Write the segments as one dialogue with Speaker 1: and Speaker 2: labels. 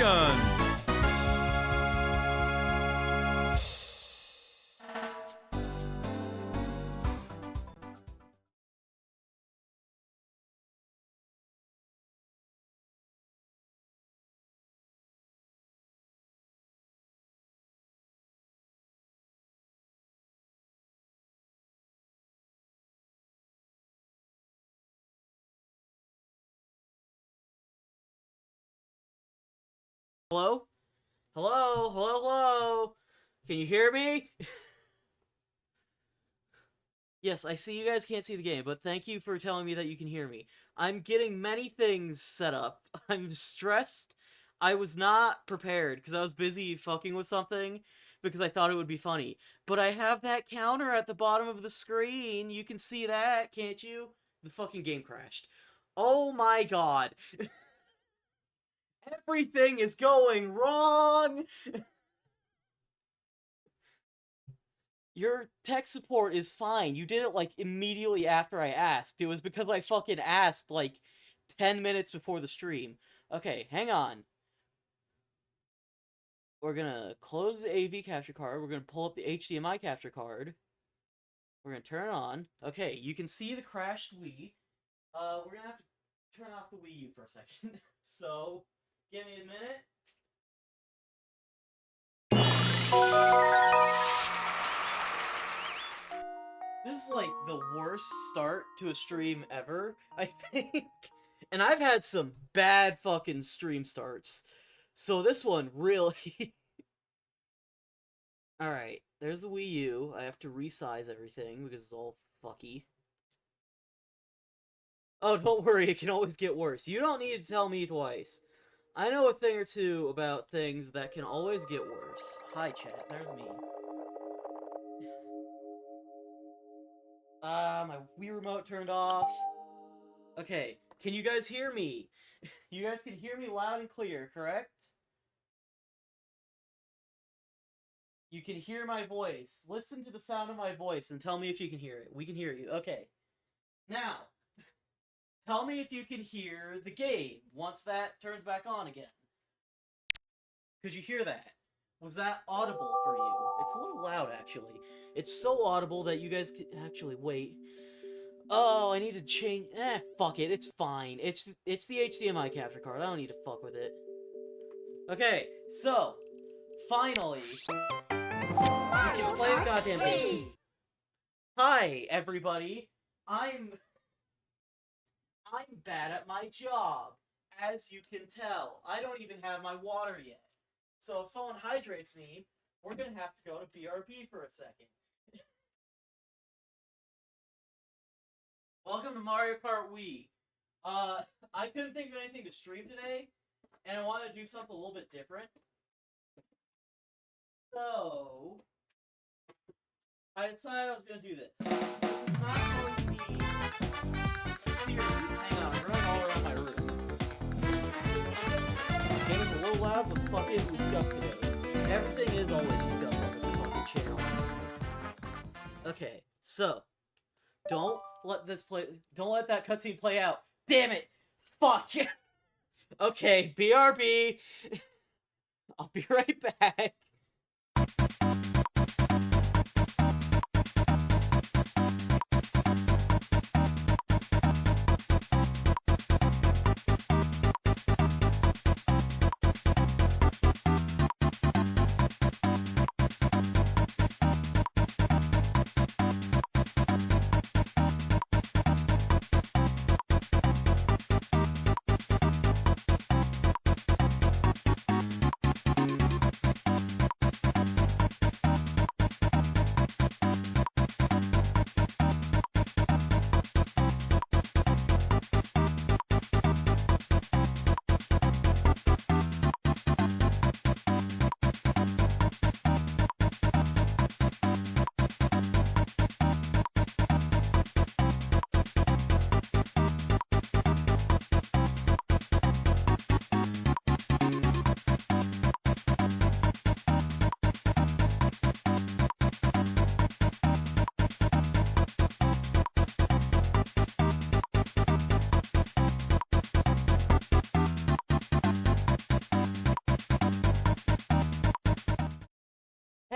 Speaker 1: Action!
Speaker 2: Hello? Hello? Hello? Hello? Can you hear me? Yes, I see you guys can't see the game, but thank you for telling me that you can hear me. I'm getting many things set up. I'm stressed. I was not prepared because I was busy fucking with something because I thought it would be funny. But I have that counter at the bottom of the screen. You can see that, can't you? The fucking game crashed. Oh my god. Everything is going wrong. Your tech support is fine. You did it, like, immediately after I asked. It was because I fucking asked, like, 10 minutes before the stream. Okay, hang on. We're gonna close the AV capture card. We're gonna pull up the HDMI capture card. We're gonna turn it on. Okay, you can see the crashed Wii. We're gonna have to turn off the Wii U for a second. So, give me a minute. This is like the worst start to a stream ever, I think. And I've had some bad fucking stream starts. So this one really... Alright, there's the Wii U. I have to resize everything because it's all fucky. Oh, don't worry, it can always get worse. You don't need to tell me twice. I know a thing or two about things that can always get worse. Hi, chat. There's me. My Wii remote turned off. Okay, can you guys hear me? You guys can hear me loud and clear, correct? You can hear my voice. Listen to the sound of my voice and tell me if you can hear it. We can hear you. Okay. Now, tell me if you can hear the game once that turns back on again. Could you hear that? Was that audible for you? It's a little loud, actually. It's so audible that you guys could actually wait. Oh, I need to change. Fuck it. It's fine. It's the HDMI capture card. I don't need to fuck with it. Okay, so finally, we can play the goddamn game. Hi, everybody. I'm bad at my job, as you can tell. I don't even have my water yet. So if someone hydrates me, we're gonna have to go to BRB for a second. Welcome to Mario Kart Wii. I couldn't think of anything to stream today, and I wanted to do something a little bit different. So, I decided I was going to do this. It's not going to be a series. Hang on, I'm running all around my room. Getting a little loud, but fuck it, we scuff today. Everything is always scuff on this fucking channel. Okay, so, don't let that cutscene play out. Damn it! Fuck! Okay, BRB. I'll be right back.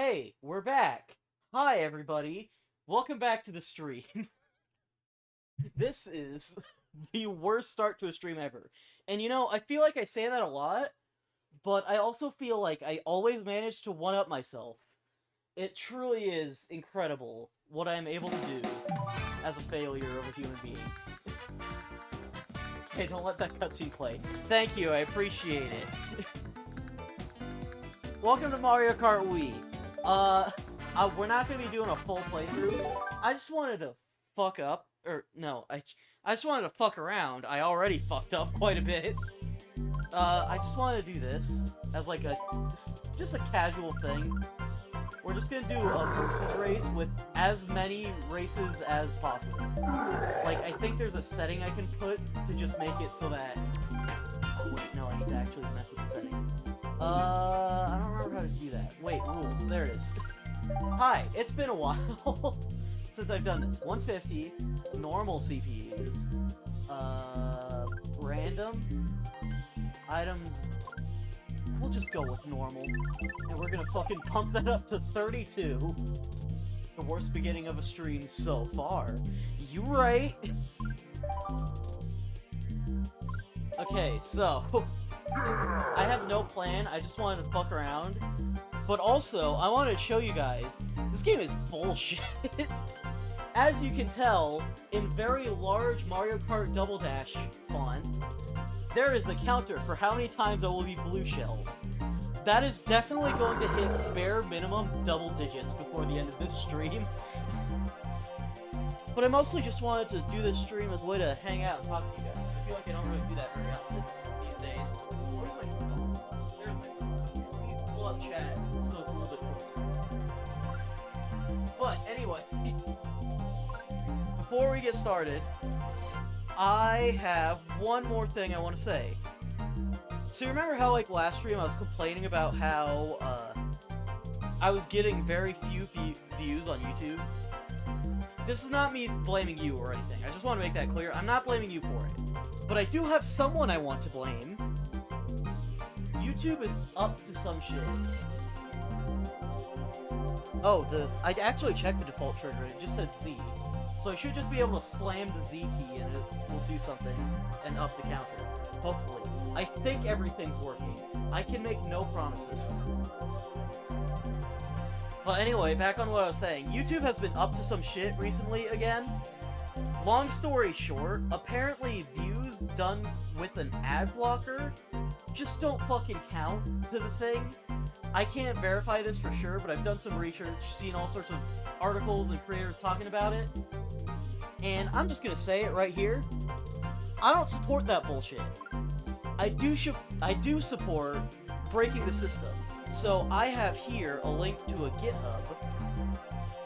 Speaker 2: Hey, we're back. Hi, everybody. Welcome back to the stream. This is the worst start to a stream ever. And you know, I feel like I say that a lot, but I also feel like I always manage to one-up myself. It truly is incredible what I am able to do as a failure of a human being. Hey, don't let that cutscene play. Thank you, I appreciate it. Welcome to Mario Kart Wii. We're not gonna be doing a full playthrough. I just wanted to fuck up, or no, I just wanted to fuck around. I already fucked up quite a bit. I just wanted to do this as like just a casual thing. We're just gonna do a versus race with as many races as possible. Like, I think there's a setting I can put to just make it so that... Oh, wait, no, I need to actually mess with the settings. I don't remember how to do that. Wait, rules. There it is. Hi, it's been a while since I've done this. 150, normal CPUs, random, items, we'll just go with normal, and we're gonna fucking pump that up to 32. The worst beginning of a stream so far. You right? Okay, so, I have no plan, I just wanted to fuck around. But also, I wanted to show you guys, this game is bullshit. As you can tell, in very large Mario Kart Double Dash font, there is a counter for how many times I will be blue shelled. That is definitely going to hit bare minimum double digits before the end of this stream. But I mostly just wanted to do this stream as a way to hang out and talk to you guys. I feel like I don't really do that very often these days. Where's my phone? There's my phone. Let me pull up chat so it's a little bit closer. But anyway, before we get started, I have one more thing I want to say. So you remember how, like, last stream I was complaining about how, I was getting very few views on YouTube? This is not me blaming you or anything. I just want to make that clear. I'm not blaming you for it. But I do have someone I want to blame. YouTube is up to some shit. Oh, I actually checked the default trigger. It just said Z. So I should just be able to slam the Z key and it will do something and up the counter. Hopefully. I think everything's working. I can make no promises. Well, anyway, back on what I was saying. YouTube has been up to some shit recently again. Long story short, apparently views done with an ad blocker just don't fucking count to the thing. I can't verify this for sure, but I've done some research, seen all sorts of articles and creators talking about it. And I'm just gonna say it right here. I don't support that bullshit. I do support breaking the system. So I have here a link to a GitHub,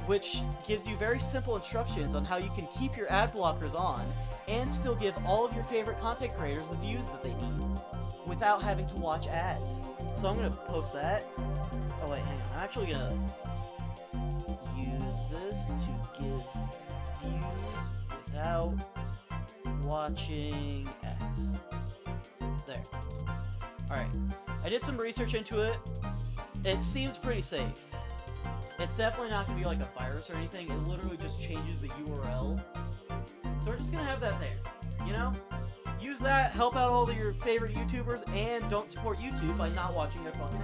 Speaker 2: which gives you very simple instructions on how you can keep your ad blockers on and still give all of your favorite content creators the views that they need without having to watch ads. So I'm gonna post that. Oh wait, hang on. I'm actually gonna use this to give views without watching ads. There. Alright. I did some research into it. It seems pretty safe. It's definitely not going to be like a virus or anything. It literally just changes the URL. So we're just going to have that there. You know? Use that, help out all of your favorite YouTubers, and don't support YouTube by not watching their fucking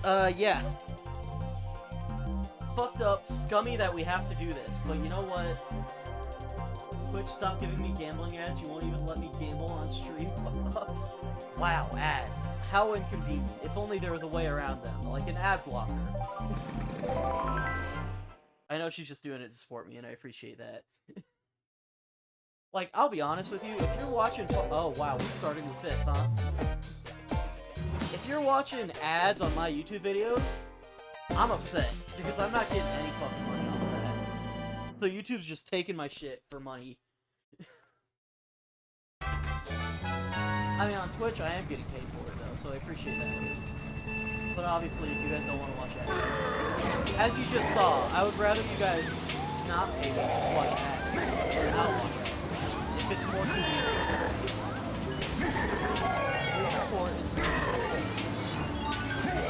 Speaker 2: ads. Yeah. Fucked up, scummy that we have to do this, but you know what? Twitch, stop giving me gambling ads. You won't even let me gamble on stream. Wow, ads. How inconvenient. If only there was a way around them, like an ad blocker. I know she's just doing it to support me, and I appreciate that. Like, I'll be honest with you, if you're watching... Oh, wow, we're starting with this, huh? If you're watching ads on my YouTube videos, I'm upset, because I'm not getting any fucking money off of that. So YouTube's just taking my shit for money. I mean, on Twitch, I am getting paid for it, though, so I appreciate that at least. But obviously, if you guys don't want to watch ads... As you just saw, I would rather you guys not pay me, just watch ads. Or not watch ads. If it's more convenient for you guys. Your support is very important.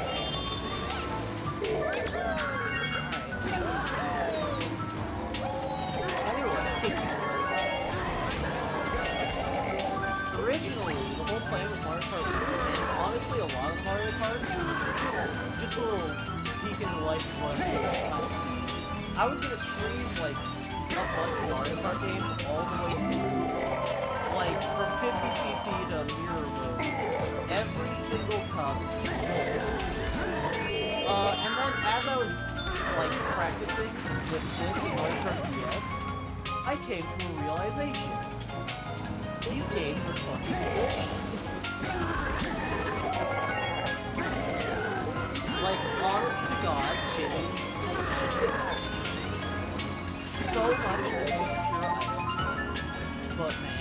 Speaker 2: just a little peek into life of what I'm doing. I was gonna stream, like, a bunch of Mario Kart games all the way through. Like, from 50cc to Mirror Mode. Every single cup. And then as I was, like, practicing with this and Mario Kart DS, I came to a realization. These games are fucking bullshit. Like, honest to God, genuine bullshit. So much of it is pure items. But man.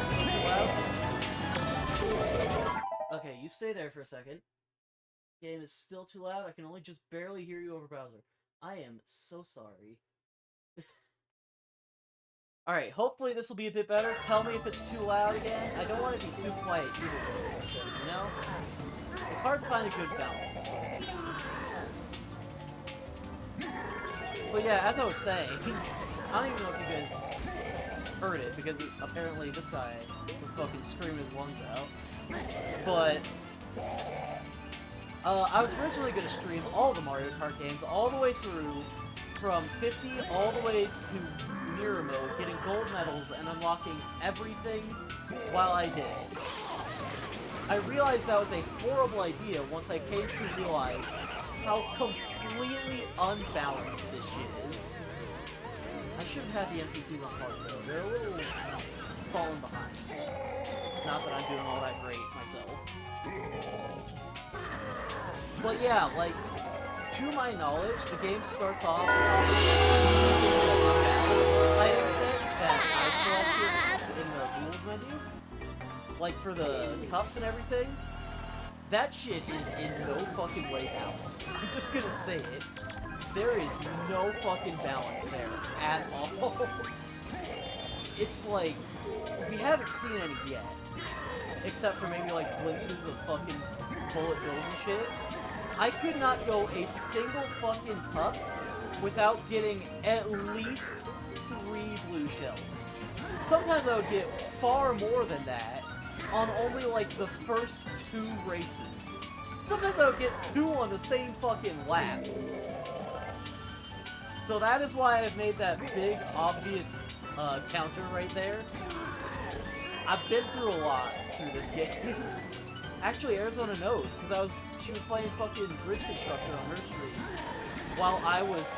Speaker 2: Still too loud? Okay, you stay there for a second. Game is still too loud. I can only just barely hear you over browser. I am so sorry. Alright, hopefully this will be a bit better. Tell me if it's too loud again. I don't want it to be too quiet either, you know? It's hard to find a good balance. But yeah, as I was saying, I don't even know if you guys heard it, because apparently this guy was fucking screaming his lungs out. But I was originally going to stream all the Mario Kart games all the way through, from 50 all the way to Mirror Mode, getting gold medals and unlocking everything while I did. I realized that was a horrible idea once I came to realize how completely unbalanced this shit is. I should have had the NPCs on hard though. They're a little falling behind. Not that I'm doing all that great myself. But yeah, like, to my knowledge, the game starts off using the balance item set that I selected in the rules menu. Like, for the cups and everything. That shit is in no fucking way balanced. I'm just gonna say it. There is no fucking balance there at all. It's like, we haven't seen any yet. Except for maybe like glimpses of fucking bullet bills and shit. I could not go a single fucking cup without getting at least 3 blue shells. Sometimes I would get far more than that on only like the first 2 races. Sometimes I would get 2 on the same fucking lap. So that is why I've made that big, obvious counter right there. I've been through a lot through this game. Actually, Arizona knows, because she was playing fucking Bridge Constructor on her stream while I was,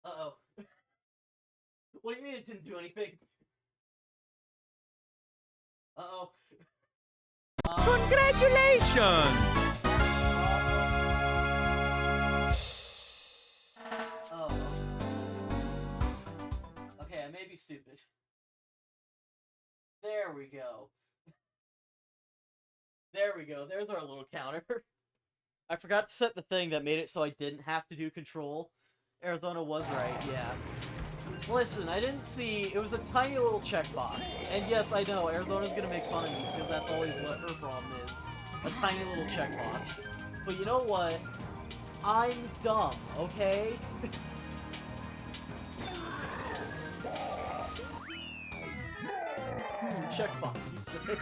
Speaker 2: Uh-oh. What do you mean it didn't do anything? Uh-oh.
Speaker 1: Congratulations!
Speaker 2: Oh. Okay, I may be stupid. There we go. There we go. There's our little counter. I forgot to set the thing that made it so I didn't have to do control. Arizona was right, yeah. Listen, I didn't see... It was a tiny little checkbox. And yes, I know, Arizona's gonna make fun of me, because that's always what her problem is. A tiny little checkbox. But you know what? I'm dumb, okay? Checkbox, you say?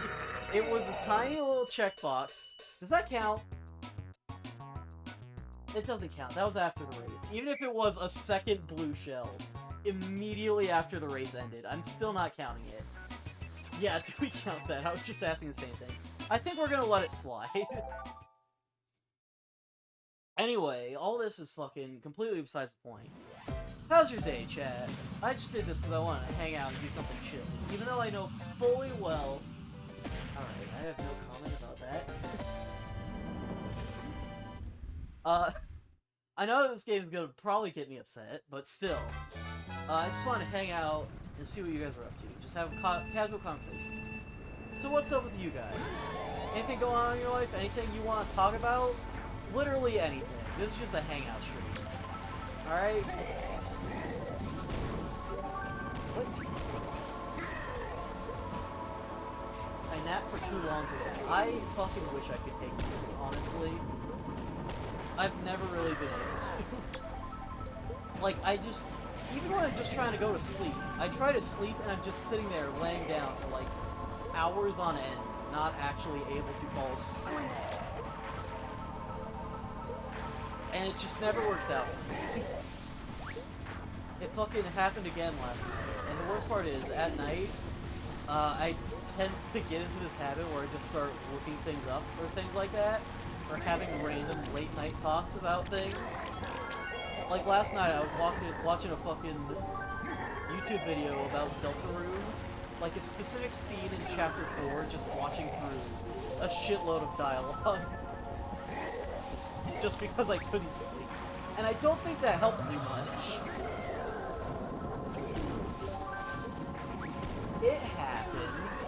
Speaker 2: It was a tiny little checkbox. Does that count? It doesn't count. That was after the race. Even if it was a second blue shell, immediately after the race ended, I'm still not counting it. Yeah, do we count that? I was just asking the same thing. I think we're gonna let it slide. Anyway, all this is fucking completely besides the point. How's your day, chat? I just did this because I wanted to hang out and do something chill, even though I know fully well... Alright, I have no comment about that. I know that this game is gonna probably get me upset, but still. I just want to hang out and see what you guys are up to. Just have a casual conversation. So what's up with you guys? Anything going on in your life? Anything you want to talk about? Literally anything. This is just a hangout stream. Alright? What? I napped for too long today. I fucking wish I could take naps, honestly. I've never really been able to. Like, even when I'm just trying to go to sleep, I try to sleep and I'm just sitting there laying down for like hours on end, not actually able to fall asleep. And it just never works out for me. It fucking happened again last night. And the worst part is, at night, I tend to get into this habit where I just start looking things up or things like that. Or having random late night thoughts about things. Like last night, I was watching a fucking YouTube video about Deltarune. Like a specific scene in Chapter 4, just watching through a shitload of dialogue. Just because I couldn't sleep. And I don't think that helped me much. It happens.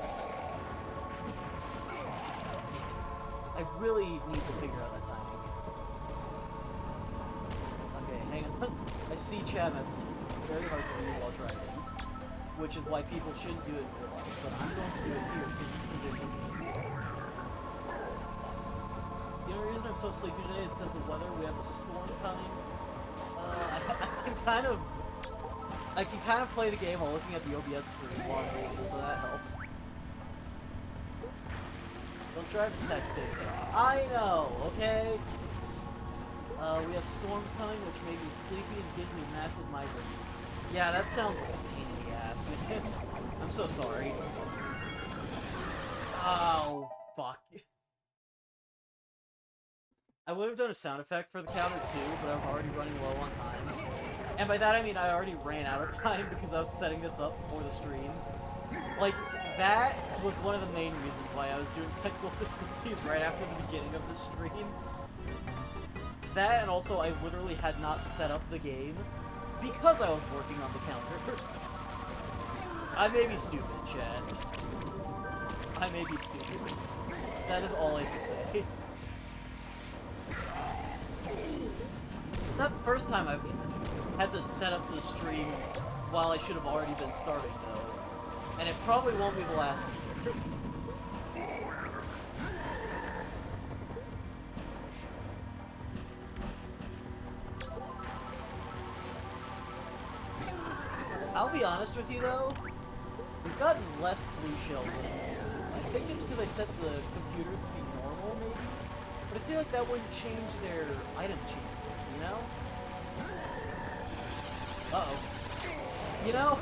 Speaker 2: I really need to figure out that timing. Okay, hang on. I see chat messages. It's very hard to read while driving. Which is why people shouldn't do it in real life. But I'm going to do it here because it's convenient. The only reason I'm so sleepy today is because of the weather. We have a storm coming. I can kind of play the game while looking at the OBS screen while I'm reading, so that helps. Don't drive texting. I know, okay? We have storms coming, which make me sleepy and gives me massive migraines. Yeah, that sounds like a pain in the ass, man. I'm so sorry. Oh, fuck. I would have done a sound effect for the counter too, but I was already running low on time. And by that I mean I already ran out of time because I was setting this up before the stream. Like, that was one of the main reasons why I was doing technical difficulties right after the beginning of the stream. That, and also I literally had not set up the game because I was working on the counter. I may be stupid, Chad. I may be stupid. That is all I can say. It's not the first time I've had to set up the stream while I should have already been starting, though. And it probably won't be the last either. I'll be honest with you, though. We've gotten less blue shells than we used to. I think it's because I set the computers to be normal, maybe? But I feel like that wouldn't change their item chances, you know? Uh-oh. You know?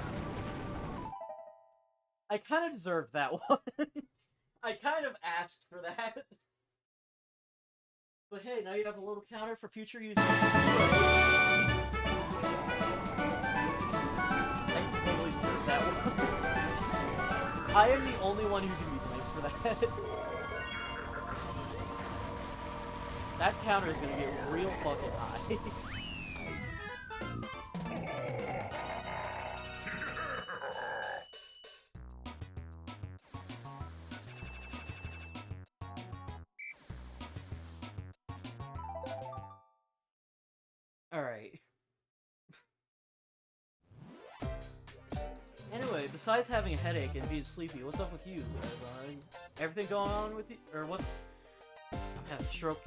Speaker 2: I kind of deserved that one. I kind of asked for that. But hey, now you have a little counter for future use. I totally deserve that one. I am the only one who can be blamed for that. That counter is gonna get real fucking high. Alright. Anyway, besides having a headache and being sleepy, what's up with you? Everything going on with you? Or what's... I'm having a stroke.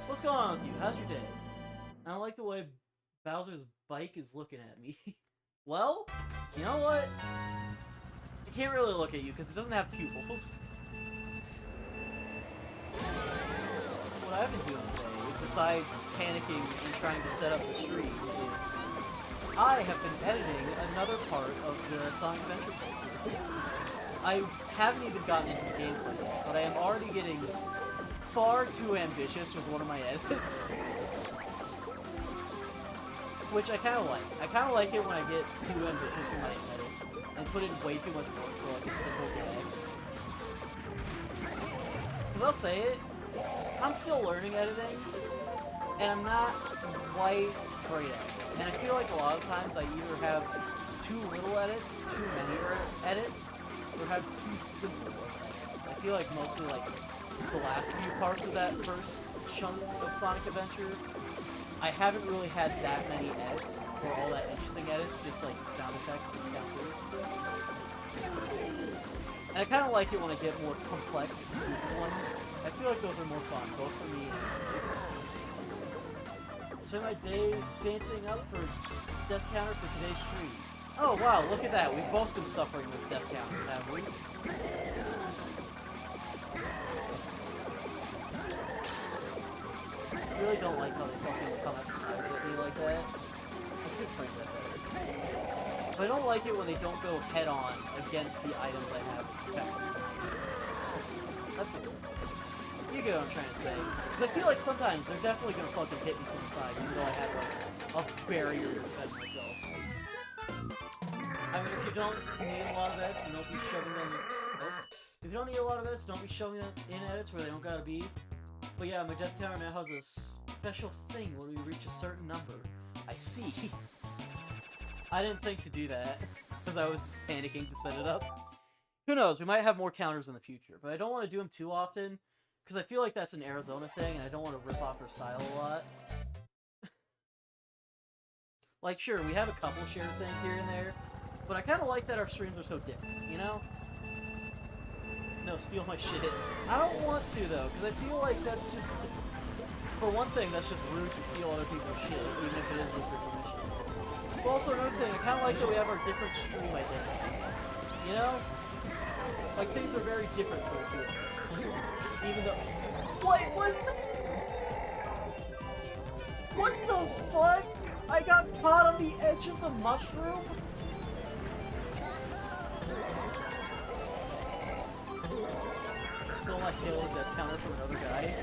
Speaker 2: What's going on with you? How's your day? I don't like the way Bowser's bike is looking at me. Well, you know what? I can't really look at you because it doesn't have pupils. What I've been doing today, besides panicking and trying to set up the stream, is I have been editing another part of the Sonic Adventure folder. I haven't even gotten into the gameplay yet, but I am already getting far too ambitious with one of my edits. Which I kind of like. I kind of like it when I get too ambitious with my edits and put in way too much work for like a simple gag. Because I'll say it, I'm still learning editing, and I'm not quite great at it. And I feel like a lot of times I either have too little edits, too many edits, or have too simple edits. I feel like mostly like the last few parts of that first chunk of Sonic Adventure, I haven't really had that many edits, or all that interesting edits, just like sound effects and counters. And I kind of like it when I get more complex, stupid ones. I feel like those are more fun, both for me and for you. Spend my day fancying up for Death Counter for today's stream. Oh wow, look at that. We've both been suffering with death counters, haven't we? I really don't like how they fucking come out the sides at me like that. I could phrase that better. But I don't like it when they don't go head-on against the items I have to protect them. That's the word. You get what I'm trying to say. Because I feel like sometimes they're definitely gonna fucking hit me from the side, even though I have like a barrier to defend myself. I mean, if you don't need a lot of edits, don't be shoving them. If you don't need a lot of edits, don't be shoving them in edits where they don't gotta be. But yeah, my death counter now has a special thing when we reach a certain number. I see. I didn't think to do that because I was panicking to set it up. Who knows? We might have more counters in the future, but I don't want to do them too often because I feel like that's an Arizona thing, and I don't want to rip off her style a lot. Like, sure, we have a couple shared things here and there, but I kind of like that our streams are so different, you know? No, steal my shit. I don't want to, though, because I feel like that's just... For one thing, that's just rude to steal other people's shit, even if it is with your permission. But also, another thing, I kind of like that we have our different stream identities. You know? Like, things are very different for the two of us. Even though... What was the... What the fuck? I got caught on the edge of the mushroom? Stole my kill with death counter from another guy.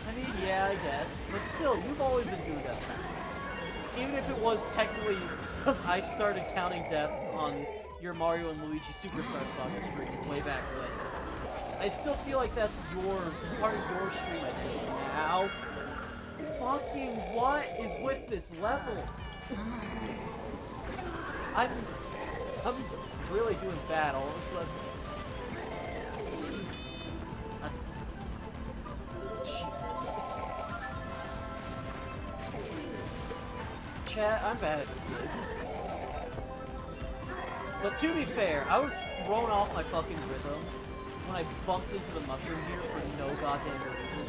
Speaker 2: I mean, yeah, I guess. But still, you've always been doing death counters. Even if it was technically because I started counting deaths on your Mario and Luigi Superstar Saga stream way back when. I still feel like that's part of your stream identity now. Fucking what is with this level? I'm really doing bad all of a sudden. Jesus. Chat, I'm bad at this game. But to be fair, I was thrown off my fucking rhythm when I bumped into the mushroom here for no goddamn reason.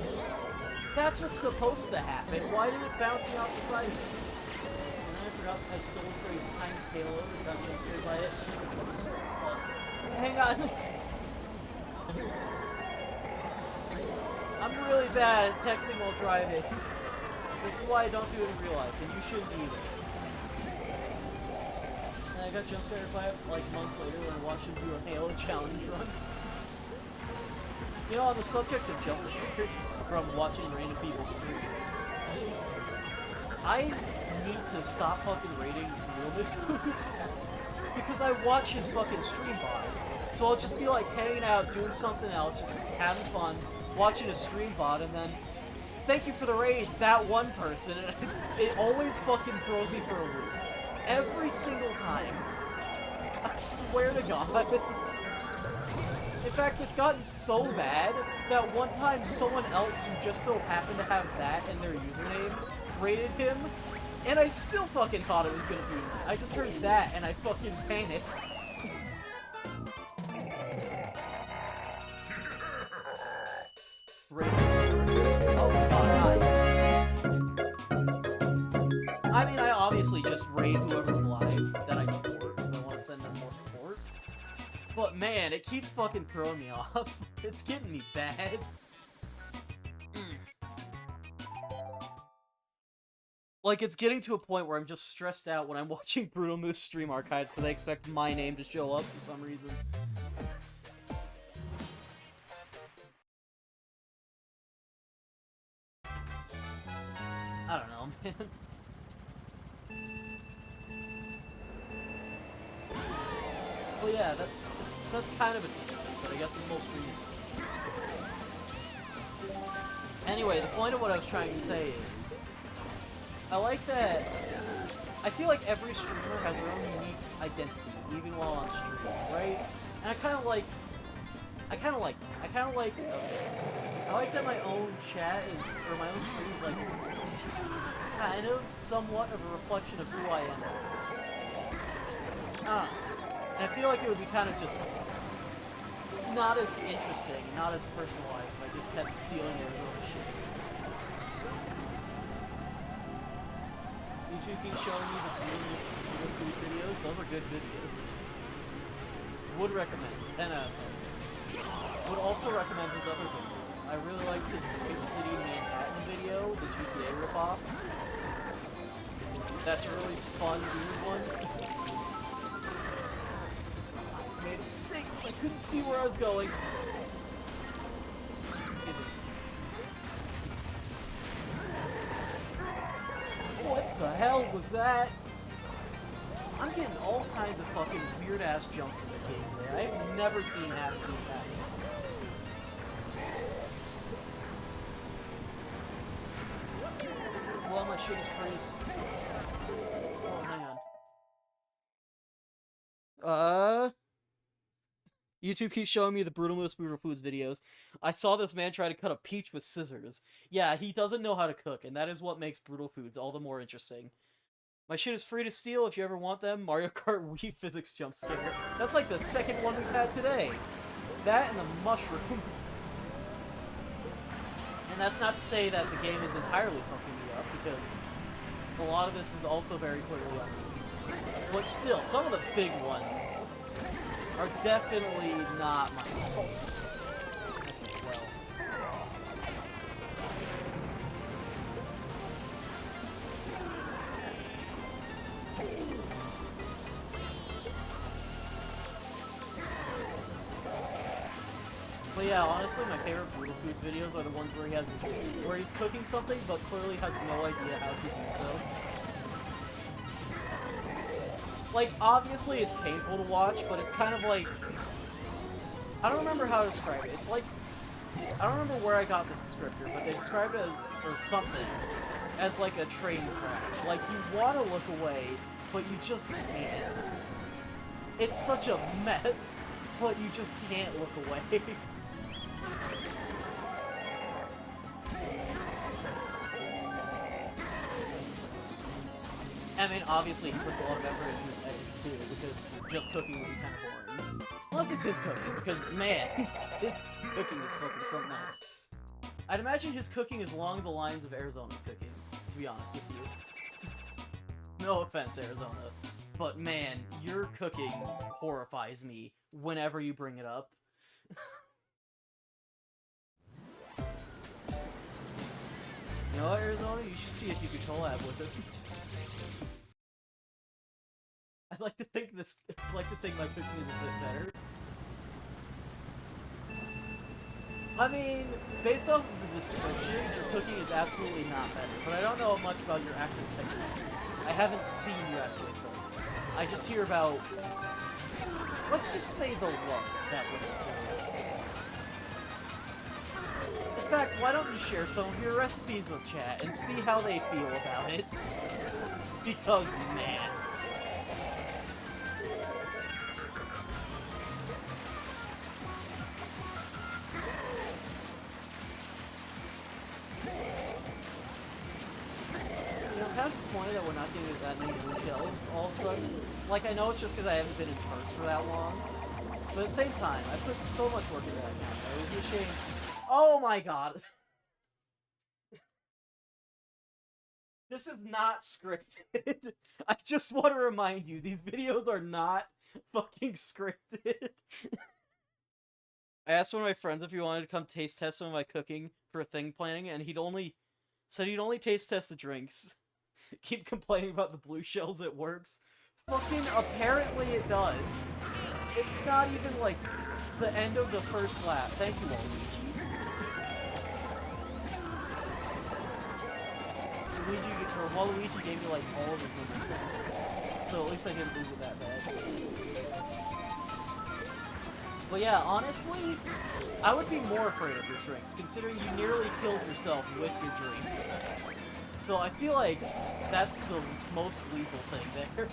Speaker 2: That's what's supposed to happen. Why did it bounce me off the side of it? And then I forgot I stole Frey's tiny payload and got jump scared by it. Hang on. I'm really bad at texting while driving. This is why I don't do it in real life, and you shouldn't either. And I got jump scared by it like months later when I watched him do a Halo challenge run. You know, on the subject of jump scares from watching random people's streams, I need to stop fucking rating Real Moose because I watch his fucking stream bots. So I'll just be like hanging out, doing something else, just having fun, watching a stream bot, and then, thank you for the raid, that one person, and it always fucking throws me for a loop. Every single time. I swear to God. In fact, it's gotten so bad that one time someone else who just so happened to have that in their username rated him, and I still fucking thought it was gonna be me. I just heard that and I fucking panicked. Oh god. I mean, I obviously just raid whoever's live that I support because I want to send them more support. But man, it keeps fucking throwing me off. It's getting me bad. Like, it's getting to a point where I'm just stressed out when I'm watching Brutal Moose stream archives because I expect my name to show up for some reason. I don't know, man. Well, yeah, that's kind of a thing, but I guess this whole stream is... Anyway, the point of what I was trying to say is, I like that... I feel like every streamer has their own unique identity, even while on stream, right? And I kind of like that my own chat or my own stream is like kind of somewhat of a reflection of who I am. And I feel like it would be kind of just not as interesting, not as personalized if I just kept stealing Arizona shit. YouTube keeps showing me the Brutalist food videos. Those are good videos. Would recommend. 10 out of 10. Would also recommend his other videos. I really liked his Vice City Manhattan video, the GTA ripoff. That's a really fun, weird one. I made a mistake because I couldn't see where I was going. What the hell was that? I'm getting all kinds of fucking weird-ass jumps in this game today. I've never seen half of these happen. Well, my shit is freeze. Oh, man. YouTube keeps showing me the Brutalist Brutal Foods videos. I saw this man try to cut a peach with scissors. Yeah, he doesn't know how to cook, and that is what makes Brutal Foods all the more interesting. My shit is free to steal if you ever want them. Mario Kart Wii Physics Jump Scare. That's like the second one we've had today. That and the mushroom. And that's not to say that the game is entirely fucking me up, because a lot of this is also very clearly on me. But still, some of the big ones are definitely not my fault. Well. But yeah, honestly, my favorite Brutal Foods videos are the ones where he's cooking something, but clearly has no idea how to do so. Like, obviously it's painful to watch, but it's kind of like... I don't remember how to describe it. It's like... I don't remember where I got this descriptor, but they described it as, or something, as like a train crash. Like, you want to look away, but you just can't. It's such a mess, but you just can't look away. I mean, obviously he puts a lot of effort into his edits too, because just cooking would be kind of boring. Unless it's his cooking, because man, his cooking is fucking something else. I'd imagine his cooking is along the lines of Arizona's cooking, to be honest with you. No offense, Arizona, but man, your cooking horrifies me whenever you bring it up. You know what, Arizona? You should see if you can collab with it. I'd like to think my cooking is a bit better. I mean, based off of the description, your cooking is absolutely not better, but I don't know much about your actual technique. I haven't seen you actually cook. I just hear about, let's just say, the love that went into it. In fact, why don't you share some of your recipes with chat and see how they feel about it? Because, man. Kind of disappointed that we're not getting that many blue shells all of a sudden. Like, I know it's just because I haven't been in first for that long, but at the same time, I put so much work into that game. It would be a shame. Oh my god! This is not scripted. I just want to remind you, these videos are not fucking scripted. I asked one of my friends if he wanted to come taste test some of my cooking for thing planning, and said he'd only taste test the drinks. Keep complaining about the blue shells, it works. Fucking apparently it does. It's not even like the end of the first lap. Thank you, Waluigi. Waluigi gave me like all of his numbers. So at least I didn't lose it that bad. But yeah, honestly, I would be more afraid of your drinks, considering you nearly killed yourself with your drinks. So I feel like that's the most lethal thing there.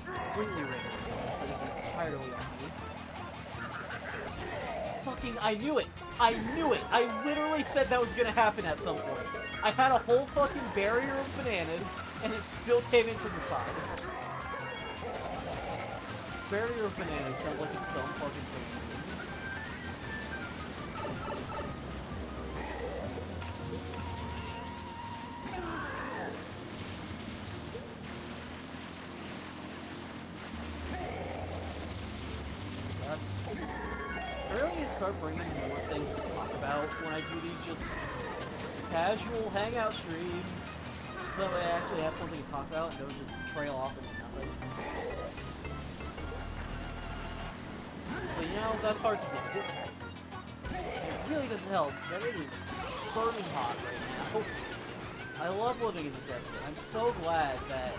Speaker 2: Completely random, that is entirely on me. Fucking, I knew it! I knew it! I literally said that was gonna happen at some point. I had a whole fucking barrier of bananas, and it still came in from the side. Barrier of bananas sounds like a dumb fucking thing. start bringing more things to talk about when I do these just casual hangout streams. So that way I actually have something to talk about and don't just trail off into nothing. But you know, that's hard to do. It really doesn't help that it is burning hot right now. I love living in the desert. I'm so glad that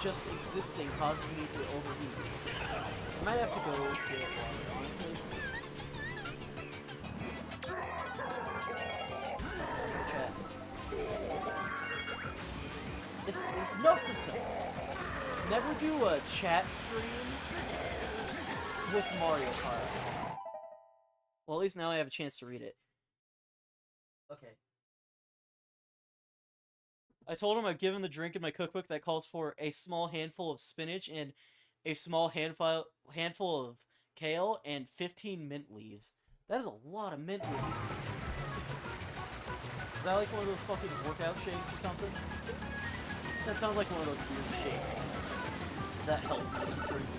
Speaker 2: just existing causes me to overheat. I might have to go get water, honestly. Chat. It's note to self. Never do a chat stream with Mario Kart. Well, at least now I have a chance to read it. Okay. I told him I've given the drink in my cookbook that calls for a small handful of spinach and a small handful of kale and 15 mint leaves. That is a lot of mint leaves. Is that like one of those fucking workout shakes or something? That sounds like one of those weird shakes. That health notes are pretty good.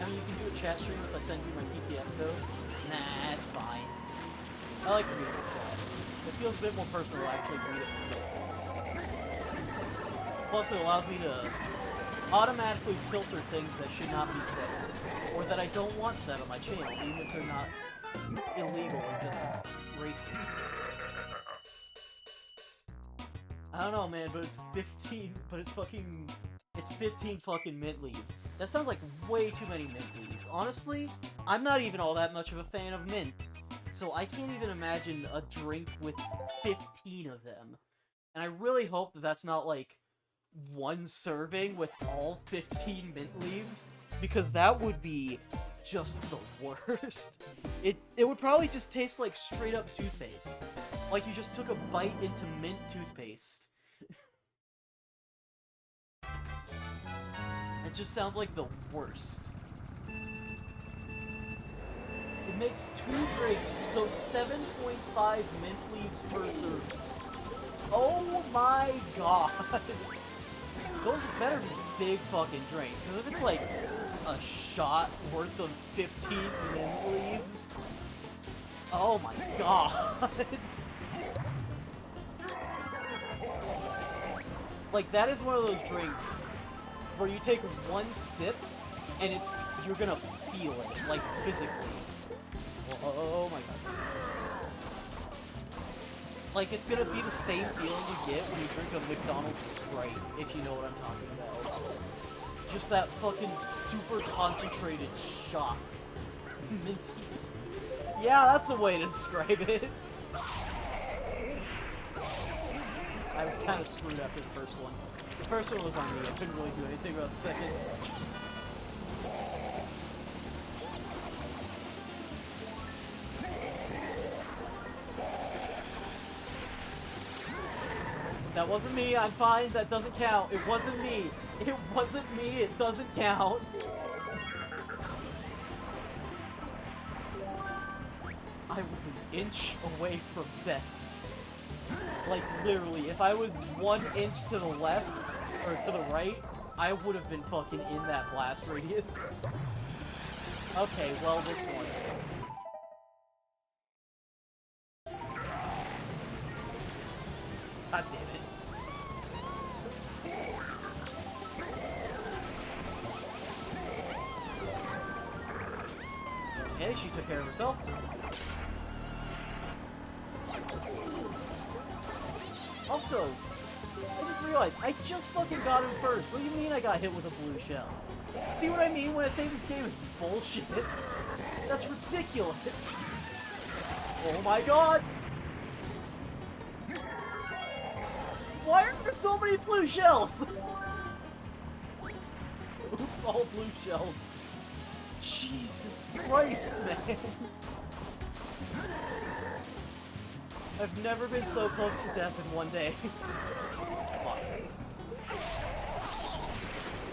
Speaker 2: I mean, you can do a chat stream if I send you my PPS code. Nah, it's fine. I like to read it in chat. It feels a bit more personal to actually read it myself. Plus, it allows me to automatically filter things that should not be said, or that I don't want said on my channel, even if they're not illegal or just racist. I don't know, man, but it's 15, but it's 15 fucking mint leaves. That sounds like way too many mint leaves. Honestly, I'm not even all that much of a fan of mint, so I can't even imagine a drink with 15 of them. And I really hope that that's not, like, one serving with all 15 mint leaves, because that would be just the worst. It would probably just taste like straight up toothpaste. Like you just took a bite into mint toothpaste. It just sounds like the worst. It makes 2 drinks, so 7.5 mint leaves per serving. Oh my god! Those better be big fucking drinks, because if it's like a shot worth of 15 mint leaves, oh my god! Like, that is one of those drinks where you take one sip and you're gonna feel it, like, physically. Oh my god. Like, it's gonna be the same feeling you get when you drink a McDonald's Sprite, if you know what I'm talking about. Just that fucking super concentrated shock. Minty. Yeah, that's a way to describe it. I was kind of screwed after the first one. The first one was on me, I couldn't really do anything about the second. That wasn't me, I'm fine, that doesn't count. It wasn't me. It wasn't me, it doesn't count. I was an inch away from death. Like, literally, if I was 1 inch to the left, or to the right, I would have been fucking in that blast radius. Okay, well, this one. God damn it. Okay, she took care of herself. Also, I just realized, I just fucking got him first. What do you mean I got hit with a blue shell? See what I mean when I say this game is bullshit? That's ridiculous. Oh my god! Why are there so many blue shells? Oops, all blue shells. Jesus Christ, man. I've never been so close to death in one day.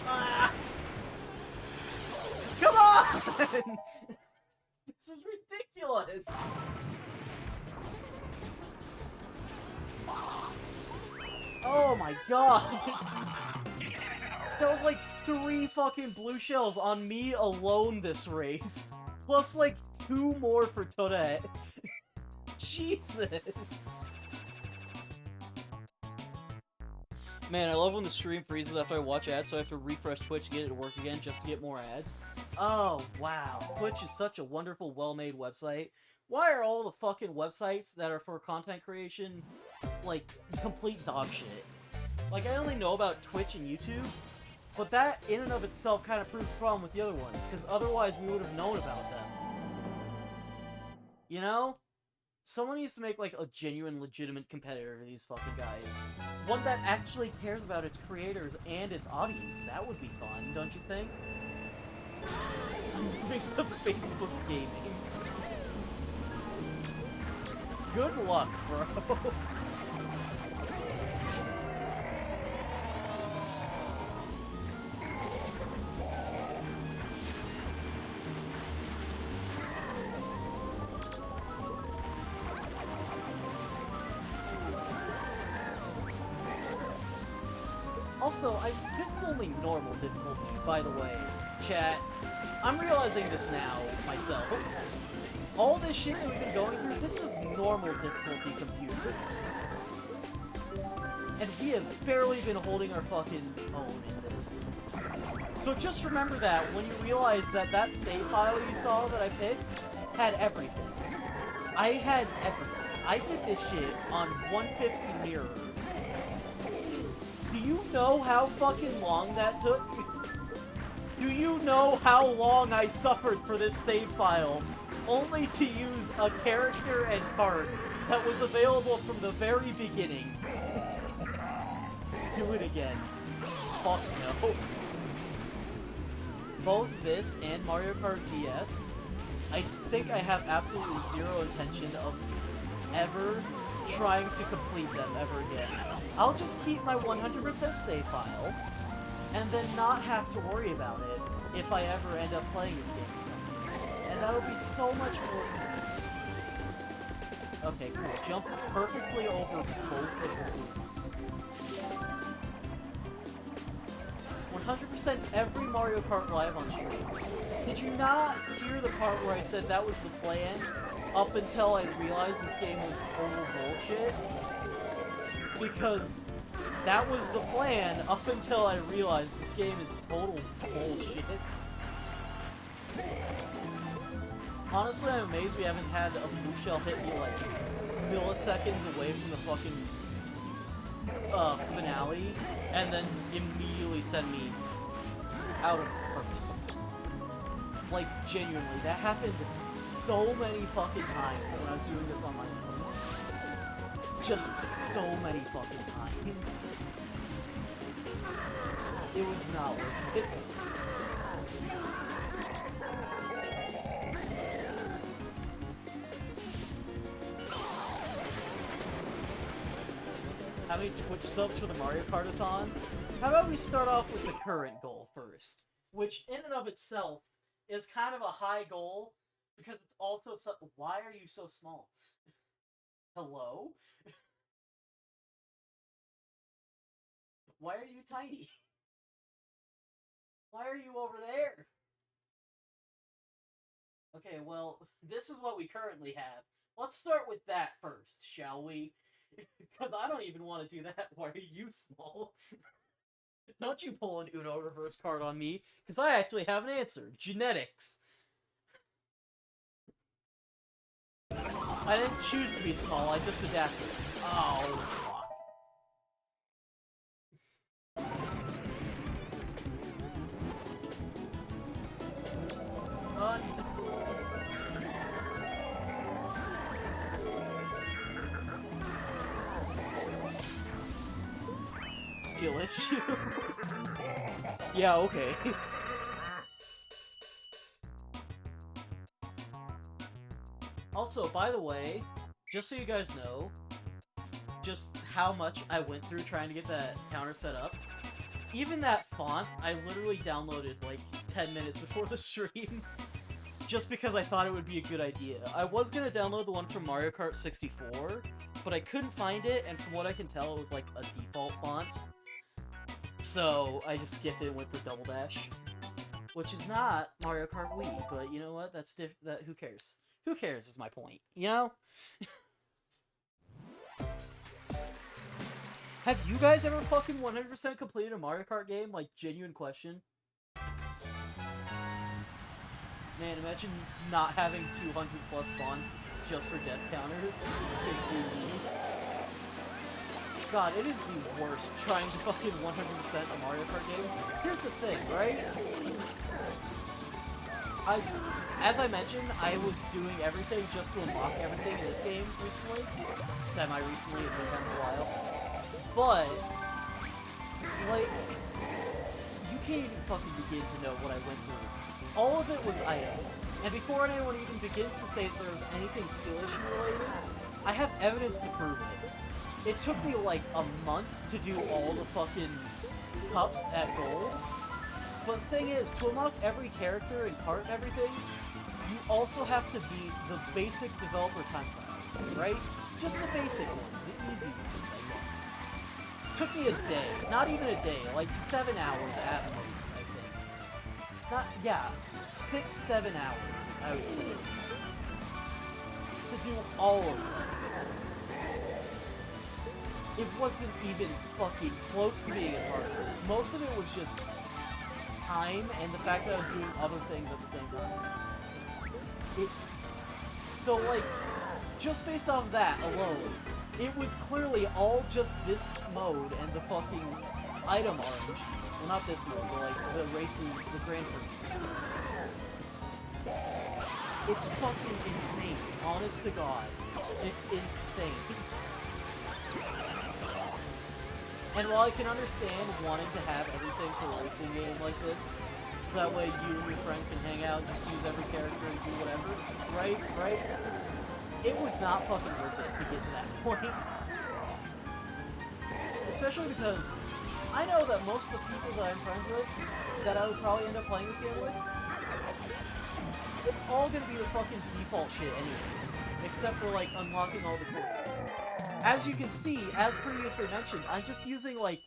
Speaker 2: Ah! Come on! This is ridiculous! Oh my god! That was like 3 fucking blue shells on me alone this race. Plus like 2 more for Toadette. Jesus! Man, I love when the stream freezes after I watch ads, so I have to refresh Twitch to get it to work again just to get more ads. Oh, wow. Twitch is such a wonderful, well-made website. Why are all the fucking websites that are for content creation, like, complete dog shit? Like, I only know about Twitch and YouTube, but that, in and of itself, kind of proves the problem with the other ones, because otherwise we would have known about them. You know? Someone needs to make, like, a genuine, legitimate competitor to these fucking guys. One that actually cares about its creators and its audience. That would be fun, don't you think? Moving to Facebook gaming. Good luck, bro. Also, this is only normal difficulty, by the way. Chat, I'm realizing this now, myself. All this shit that we've been going through, this is normal difficulty computers. And we have barely been holding our fucking own in this. So just remember that when you realize that that save file you saw that I picked had everything. I had everything. I did this shit on 150 mirror. Do you know how fucking long that took? Do you know how long I suffered for this save file, only to use a character and card that was available from the very beginning? Do it again. Fuck no. Both this and Mario Kart DS, I think I have absolutely zero intention of ever trying to complete them ever again. I'll just keep my 100% save file, and then not have to worry about it if I ever end up playing this game or something. And that'll be so much more... Okay, cool. Jump perfectly over both of those. 100% every Mario Kart Live on stream. Did you not hear the part where I said that was the plan up until I realized this game was total bullshit? Because that was the plan up until I realized this game is total bullshit. Honestly, I'm amazed we haven't had a blue shell hit me like milliseconds away from the fucking finale, and then immediately send me out of first. Like, genuinely, that happened so many fucking times when I was doing this on my own. Just so many fucking times. It was not worth it. How many Twitch subs for the Mario Kart-a-thon? How about we start off with the current goal first? Which, in and of itself, is kind of a high goal, because it's also... Why are you so small? Hello? Why are you tiny? Why are you over there? Okay, well, this is what we currently have. Let's start with that first, shall we? Because I don't even want to do that. Why are you small? Don't you pull an Uno reverse card on me, because I actually have an answer. Genetics. I didn't choose to be small, I just adapted. Oh, fuck. Skill issue. Yeah, okay. Also, by the way, just so you guys know, just how much I went through trying to get that counter set up, even that font, I literally downloaded like 10 minutes before the stream, just because I thought it would be a good idea. I was gonna download the one from Mario Kart 64, but I couldn't find it, and from what I can tell, it was like a default font. So I just skipped it and went for Double Dash, which is not Mario Kart Wii. But you know what? That's that who cares? Who cares is my point. You know? Have you guys ever fucking 100% completed a Mario Kart game? Like, genuine question. Man, imagine not having 200 plus fonts just for death counters. God, it is the worst trying to fucking 100% a Mario Kart game. Here's the thing, right? As I mentioned, I was doing everything just to unlock everything in this game recently. Semi-recently, it's been kind of a while. But, like, you can't even fucking begin to know what I went through. All of it was items. And before anyone even begins to say that there was anything skill issue related, I have evidence to prove it. It took me like a month to do all the fucking cups at gold. But the thing is, to unlock every character and Kart and everything, you also have to beat the basic developer time trials, right? Just the basic ones, the easy ones, I guess. It took me a day, not even a day, like 7 hours at most, I think. Not, yeah, 6-7 hours, I would say, to do all of them. It wasn't even fucking close to being as hard as this. Most of it was just time and the fact that I was doing other things at the same time. It's... So, like, just based off of that alone, it was clearly all just this mode and the fucking item RNG. Well, not this mode, but, like, the racing, the Grand Prix. It's fucking insane. Honest to God. It's insane. And while I can understand wanting to have everything for a racing game like this, so that way you and your friends can hang out and just use every character and do whatever, right? It was not fucking worth it to get to that point. Especially because I know that most of the people that I'm friends with, that I would probably end up playing this game with, it's all gonna be the fucking default shit anyways, except for, like, unlocking all the courses. As you can see, as previously mentioned, I'm just using, like,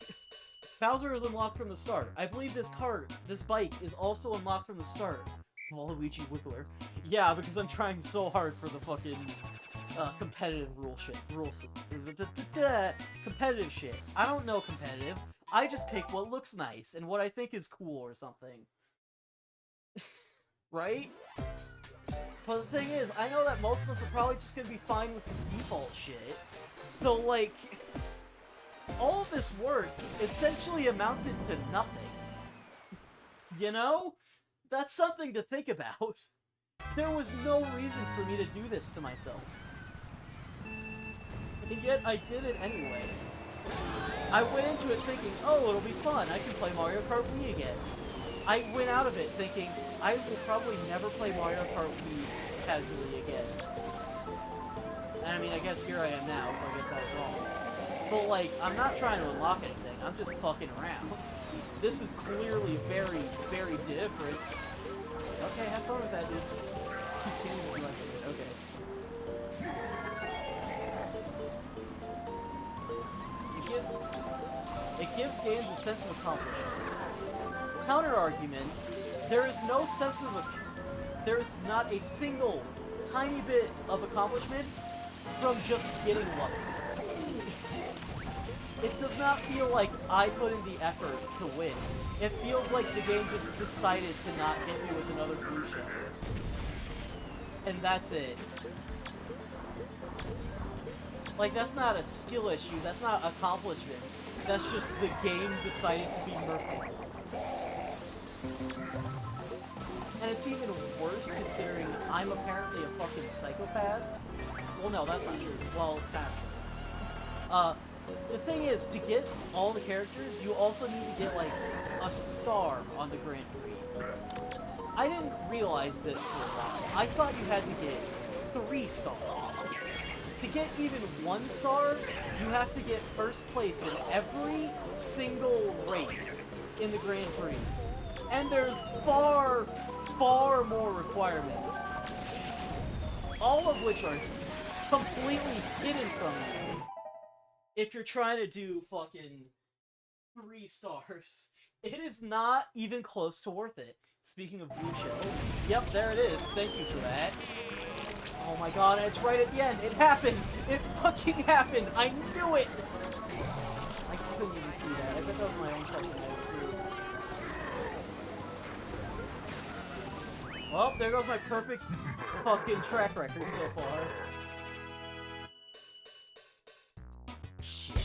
Speaker 2: Bowser is unlocked from the start. I believe this cart, this bike, is also unlocked from the start. Waluigi Wiggler. Yeah, because I'm trying so hard for the fucking, competitive competitive shit. I don't know competitive. I just pick what looks nice, and what I think is cool or something. Right? But the thing is, I know that most of us are probably just gonna be fine with the default shit. So, like, all of this work essentially amounted to nothing. You know? That's something to think about. There was no reason for me to do this to myself. And yet, I did it anyway. I went into it thinking, oh, it'll be fun, I can play Mario Kart Wii again. I went out of it thinking, I will probably never play Mario Kart Wii casually again. And I mean, I guess here I am now, so I guess that was wrong. But, like, I'm not trying to unlock anything, I'm just fucking around. This is clearly very, very different. Okay, have fun with that, dude. Okay. It gives games a sense of accomplishment. Counter-argument, there is no sense of there is not a single tiny bit of accomplishment from just getting lucky. It does not feel like I put in the effort to win. It feels like the game just decided to not hit me with another blue shell. And that's it. Like, that's not a skill issue, that's not accomplishment. That's just the game decided to be merciful. And it's even worse considering I'm apparently a fucking psychopath. Well, no, that's not true. Well, it's kind of true. The thing is, to get all the characters, you also need to get, like, a star on the Grand Prix. I didn't realize this for a while. I thought you had to get 3 stars. To get even 1 star, you have to get first place in every single race in the Grand Prix. And there's far, far more requirements. All of which are completely hidden from you if you're trying to do fucking 3 stars. It is not even close to worth it. Speaking of blue shell, yep, there it is. Thank you for that. Oh my god, it's right at the end. It happened. It fucking happened. I knew it. I couldn't even see that. I bet that was my own fucking note, too. Well, there goes my perfect fucking track record so far. Shit.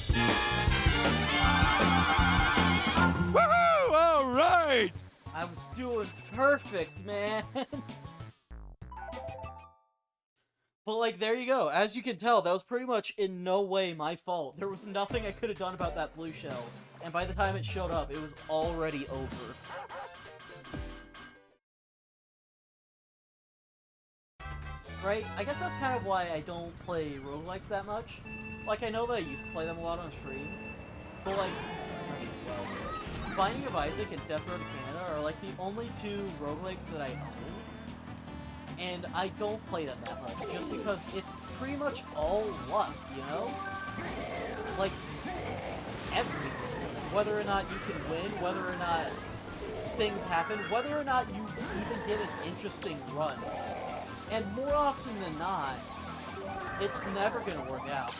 Speaker 1: Woohoo! All right!
Speaker 2: I was doing perfect, man. But, like, there you go. As you can tell, that was pretty much in no way my fault. There was nothing I could have done about that blue shell. And by the time it showed up, it was already over. Right? I guess that's kind of why I don't play roguelikes that much. Like, I know that I used to play them a lot on stream. But, like, well, Binding of Isaac and Death Road to Canada are, like, the only 2 roguelikes that I own. And I don't play them that much, just because it's pretty much all luck, you know? Like, everything. Whether or not you can win, whether or not things happen, whether or not you even get an interesting run. And more often than not, it's never gonna work out.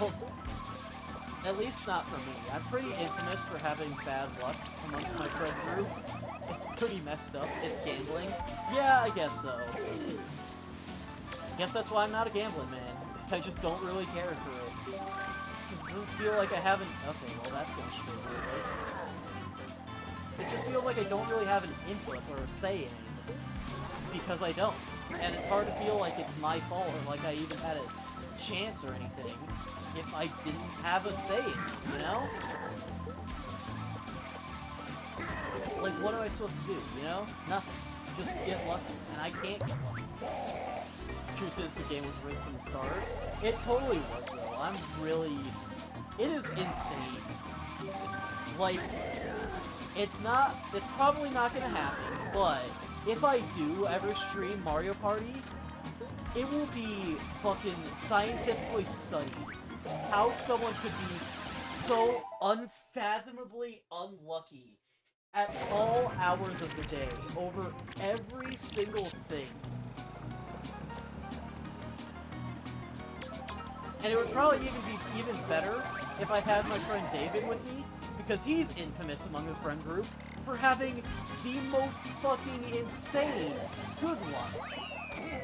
Speaker 2: At least not for me. I'm pretty infamous for having bad luck amongst my friend group. It's pretty messed up. It's gambling. Yeah, I guess so. Guess that's why I'm not a gambling man. I just don't really care for it. Just feel like I haven't... Okay, well that's gonna straight away. It just feels like I don't really have an input or a say in it. Because I don't. And it's hard to feel like it's my fault or like I even had a chance or anything if I didn't have a say in it, you know? Like, what am I supposed to do, you know? Nothing. Just get lucky. And I can't get lucky. Truth is, the game was rigged from the start. It totally was, though. I'm really... It is insane. Like, it's probably not gonna happen, but if I do ever stream Mario Party, it will be fucking scientifically studied how someone could be so unfathomably unlucky at all hours of the day over every single thing. And it would probably even be even better if I had my friend David with me, because he's infamous among the friend group for having the most fucking insane good luck.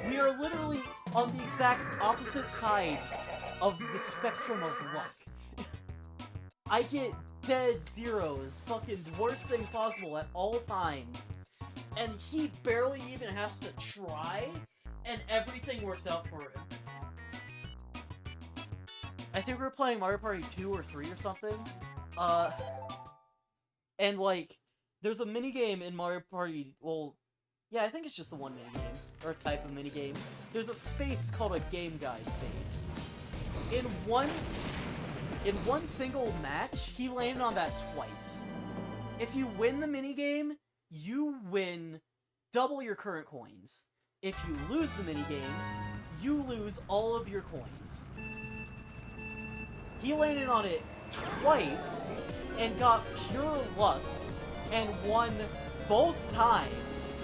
Speaker 2: We are literally on the exact opposite sides of the spectrum of luck. I get dead zeros, fucking worst things possible at all times, and he barely even has to try, and everything works out for him. I think we were playing Mario Party 2 or 3 or something, and like, there's a minigame in Mario Party, well, yeah, I think it's just the one minigame, or a type of minigame. There's a space called a Game Guy space. In one single match, he landed on that twice. If you win the minigame, you win double your current coins. If you lose the minigame, you lose all of your coins. He landed on it twice and got pure luck and won both times.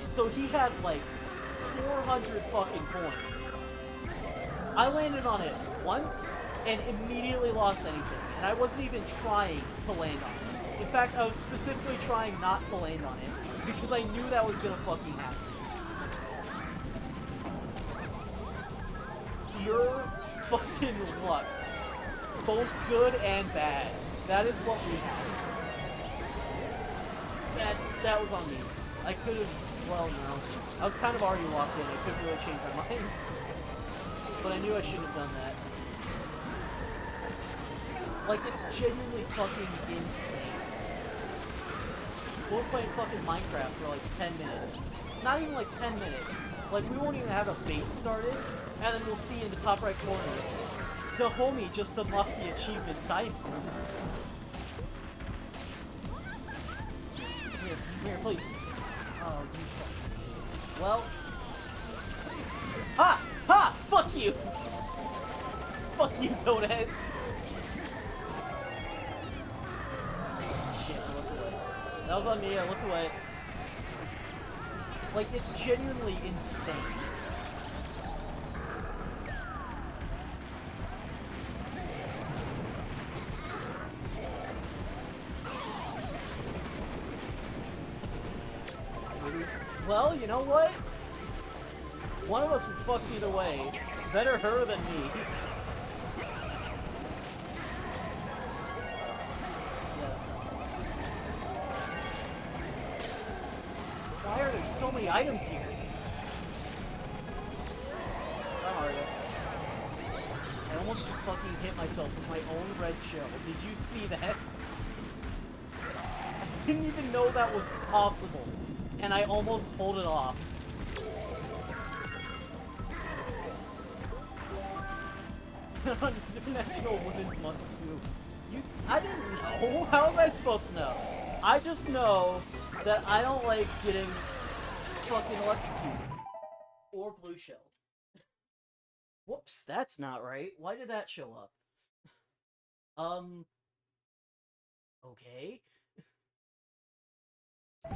Speaker 2: So he had like 400 fucking coins. I landed on it once and immediately lost anything. And I wasn't even trying to land on it. In fact, I was specifically trying not to land on it because I knew that was gonna fucking happen. Pure fucking luck. Both good and bad. That is what we have. That was on me. I could have, well, no. I was kind of already locked in. I couldn't really change my mind. But I knew I shouldn't have done that. Like, it's genuinely fucking insane. We're playing fucking Minecraft for like 10 minutes. Not even like 10 minutes. Like, we won't even have a base started, and then we'll see in the top right corner, the homie just unlocked the achievement Diamonds. Come here, please. Oh, you fuck. Well. Ha! Ha! Fuck you! Fuck you, Toadhead! Shit, I left it That was on me, I looked away. Like, it's genuinely insane. Well, you know what? One of us was fucked either way. Better her than me. Why are there so many items here? I almost just fucking hit myself with my own red shell. Did you see that? I didn't even know that was possible. And I almost pulled it off. International Women's Month too. I didn't know. How was I supposed to know? I just know that I don't like getting fucking electrocuted. Or blue shelled. Whoops, that's not right. Why did that show up? Okay.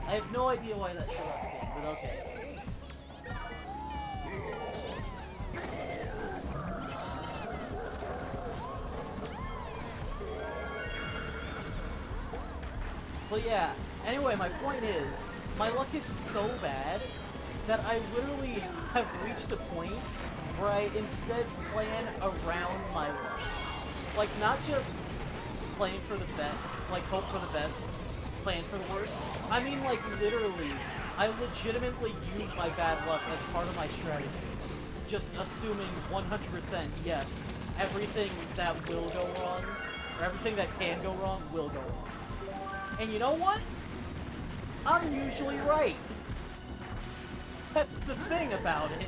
Speaker 2: I have no idea why that showed up again, but okay. But yeah, anyway, my point is, my luck is so bad that I literally have reached a point where I instead plan around my luck. Like, not just playing for the best, like, hope for the best, plan for the worst. I mean, like, literally, I legitimately use my bad luck as part of my strategy. Just assuming 100% yes, everything that will go wrong, or everything that can go wrong, will go wrong. And you know what? I'm usually right. That's the thing about it.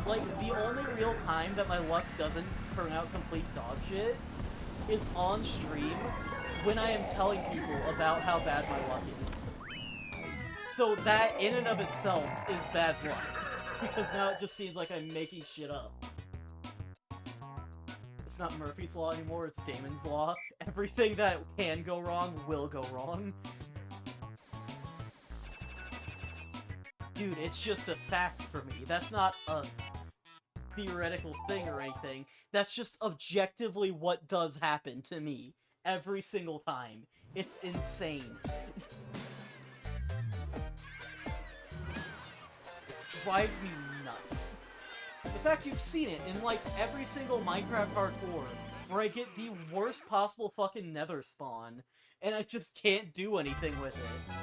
Speaker 2: Like, the only real time that my luck doesn't turn out complete dog shit is on stream when I am telling people about how bad my luck is. So that, in and of itself, is bad luck. Because now it just seems like I'm making shit up. It's not Murphy's Law anymore, it's Damon's Law. Everything that can go wrong will go wrong. Dude, it's just a fact for me. That's not a theoretical thing or anything. That's just objectively what does happen to me every single time. It's insane. Drives me nuts. In fact, you've seen it in, like, every single Minecraft hardcore, where I get the worst possible fucking nether spawn, and I just can't do anything with it.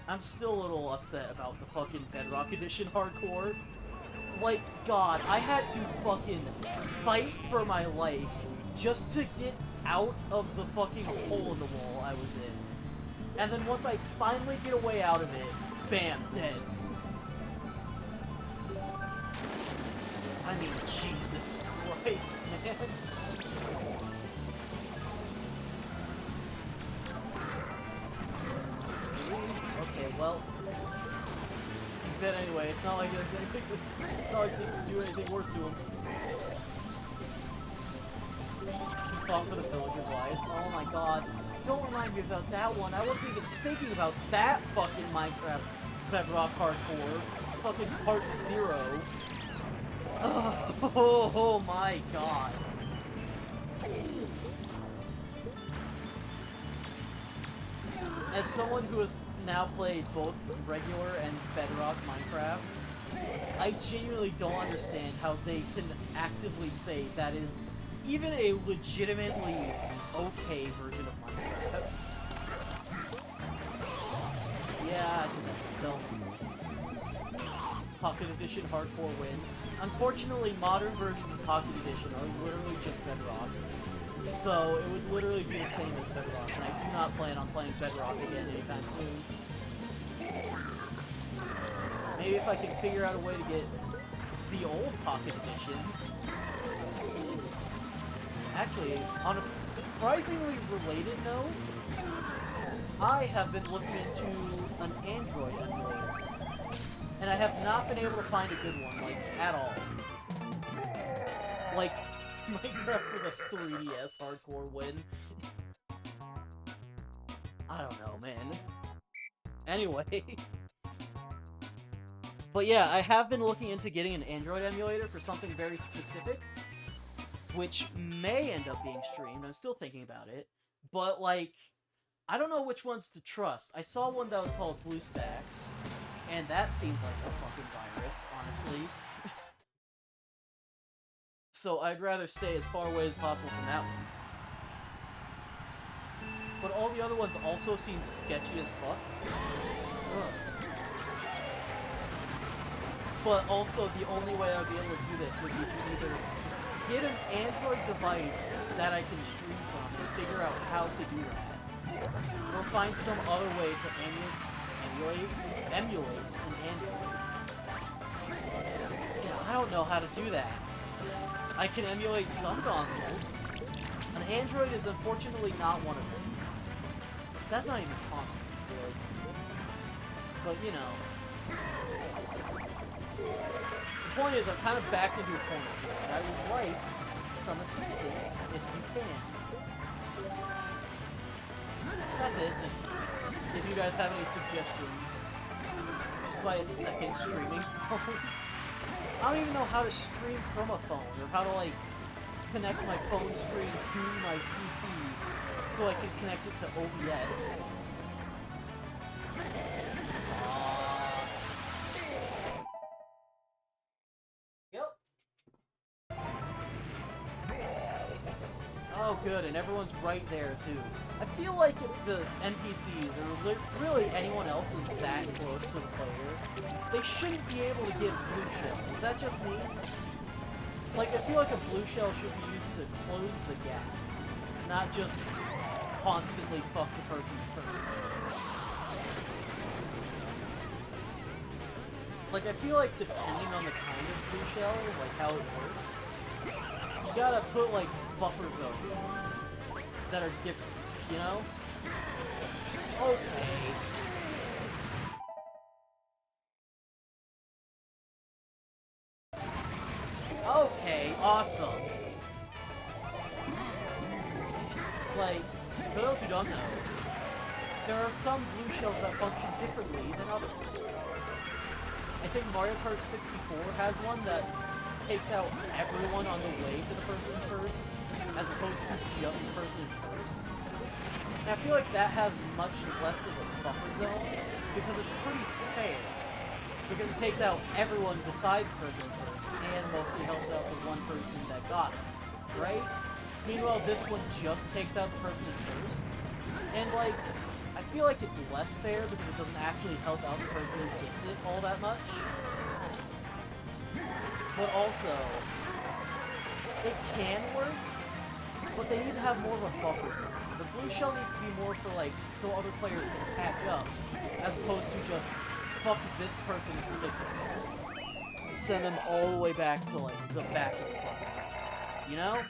Speaker 2: I'm still a little upset about the fucking Bedrock Edition hardcore. Like, God, I had to fucking fight for my life just to get out of the fucking hole in the wall I was in. And then once I finally get a way out of it, bam, dead. I mean, Jesus Christ, man. Okay, well, he said anyway. It's not like there's anything. It's not like they can do anything worse to him. He fought for the villagers' lives. Oh my God! Don't remind me about that one. I wasn't even thinking about that fucking Minecraft Bedrock hardcore. Fucking Part 0. Oh my God. As someone who has now played both regular and Bedrock Minecraft, I genuinely don't understand how they can actively say that is even a legitimately okay version of Minecraft. Yeah, I did that myself. Pocket Edition hardcore win. Unfortunately, modern versions of Pocket Edition are literally just Bedrock. So, it would literally be the same as Bedrock, and I do not plan on playing Bedrock again anytime soon. Maybe if I can figure out a way to get the old Pocket Edition. Actually, on a surprisingly related note, I have been looking into an Android emulator. And I have not been able to find a good one, like, at all. Like, Minecraft for the 3DS hardcore win. I don't know, man. Anyway. But yeah, I have been looking into getting an Android emulator for something very specific, which may end up being streamed. I'm still thinking about it. But, like, I don't know which ones to trust. I saw one that was called BlueStacks, and that seems like a fucking virus, honestly. So I'd rather stay as far away as possible from that one. But all the other ones also seem sketchy as fuck. Ugh. But also, the only way I'd be able to do this would be to either get an Android device that I can stream from and figure out how to do that, or find some other way to emulate an Android. Yeah, I don't know how to do that. I can emulate some consoles. An Android is unfortunately not one of them. That's not even a console, really. But, you know. The point is, I'm kind of backed into a corner here, and I would like some assistance if you can. That's it. Just, if you guys have any suggestions, just buy a second streaming phone. I don't even know how to stream from a phone, or how to, like, connect my phone screen to my PC so I can connect it to OBS. Yep. Oh, good, and everyone's right there, too. I feel like if the NPCs, or really anyone else, is that close to the player, they shouldn't be able to get blue shell. Is that just me? Like, I feel like a blue shell should be used to close the gap, not just constantly fuck the person first. Like, I feel like depending on the kind of blue shell, like how it works, you gotta put, like, buffer zones that are different, you know? Okay. Okay, awesome. Like, for those who don't know, there are some blue shells that function differently than others. I think Mario Kart 64 has one that takes out everyone on the way to the person first, as opposed to just the person first. And I feel like that has much less of a buffer zone, because it's pretty fair. Because it takes out everyone besides the person first, and mostly helps out the one person that got it, right? Meanwhile, this one just takes out the person first, and, like, I feel like it's less fair because it doesn't actually help out the person who gets it all that much. But also, it can work, but they need to have more of a buffer. The blue shell needs to be more for, like, so other players can catch up, as opposed to just fuck this person in particular. Send them all the way back to, like, the back of the fucking race. You know?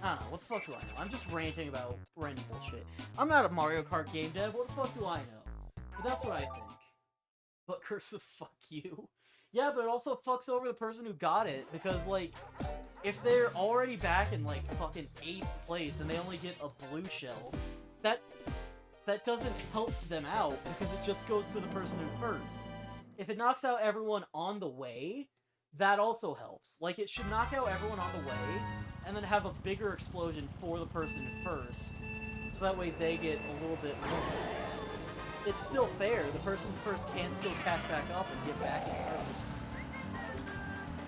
Speaker 2: I don't know, what the fuck do I know? I'm just ranting about random bullshit. I'm not a Mario Kart game dev, what the fuck do I know? But that's what I think. But Cursive, fuck you. Yeah, but it also fucks over the person who got it, because, like, if they're already back in, like, fucking 8th place and they only get a blue shell, that doesn't help them out, because it just goes to the person who first. If it knocks out everyone on the way, that also helps. Like, it should knock out everyone on the way, and then have a bigger explosion for the person first, so that way they get a little bit more. It's still fair, the person first can still catch back up and get back in first.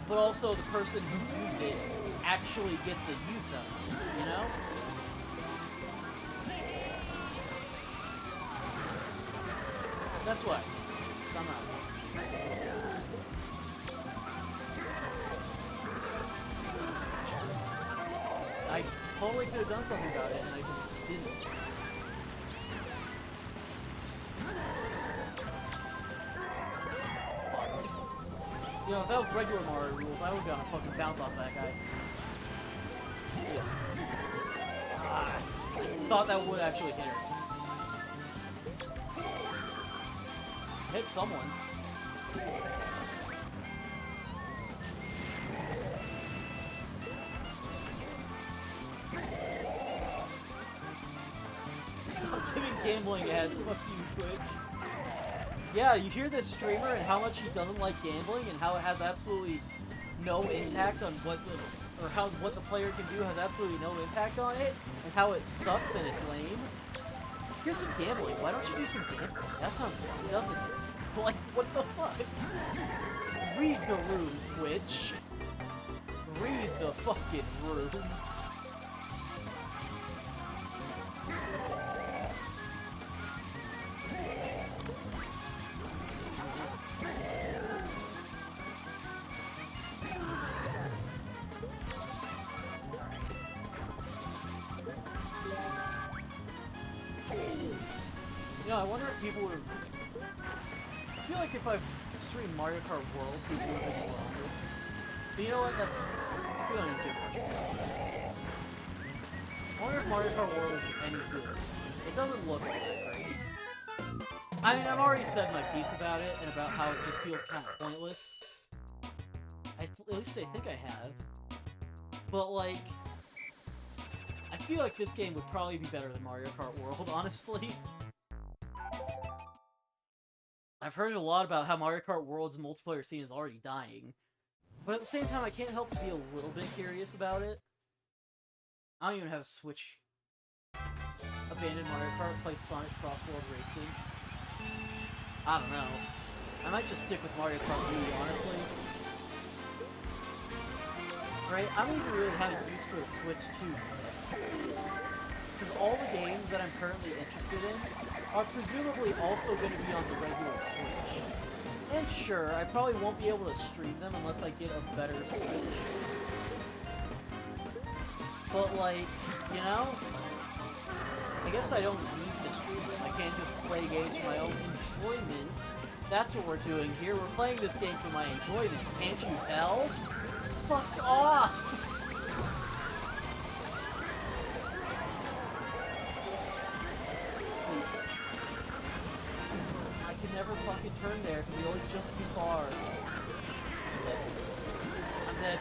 Speaker 2: But also, the person who used it actually gets a use out of it, you know? That's what I think, somehow. I totally could have done something about it, and I just didn't. You know, if that was regular Mario rules, I would've gotten a fucking bounce off that guy. Yeah. I thought that would actually hit her. Hit someone. gambling ads. Fuck you, Twitch. Yeah, you hear this streamer and how much he doesn't like gambling and how it has absolutely no impact on what the player can do has absolutely no impact on it, and how it sucks and it's lame. Here's some gambling. Why don't you do some gambling? That sounds fun, doesn't it? Like, what the fuck? Read the room, Twitch. Read the fucking room. You know, I wonder if people would. I feel like if I streamed Mario Kart World, people would have been more on this. But you know what? That's. We don't need to do much more. I wonder if Mario Kart World is any good. It doesn't look like that great. I mean, I've already said my piece about it and about how it just feels kind of pointless. At least I think I have. But like, I feel like this game would probably be better than Mario Kart World, honestly. I've heard a lot about how Mario Kart World's multiplayer scene is already dying. But at the same time, I can't help but be a little bit curious about it. I don't even have a Switch. Abandoned Mario Kart, play Sonic Cross World Racing. I don't know. I might just stick with Mario Kart Wii, honestly. Right? I don't even really have a use for a Switch 2. Because all the games that I'm currently interested in are presumably also going to be on the regular Switch. And sure, I probably won't be able to stream them unless I get a better Switch. But like, you know, I guess I don't need to stream them. I can't just play games for my own enjoyment. That's what we're doing here. We're playing this game for my enjoyment. Can't you tell? Fuck off! Please. I can never fucking turn there because he always jumps too far. I'm dead.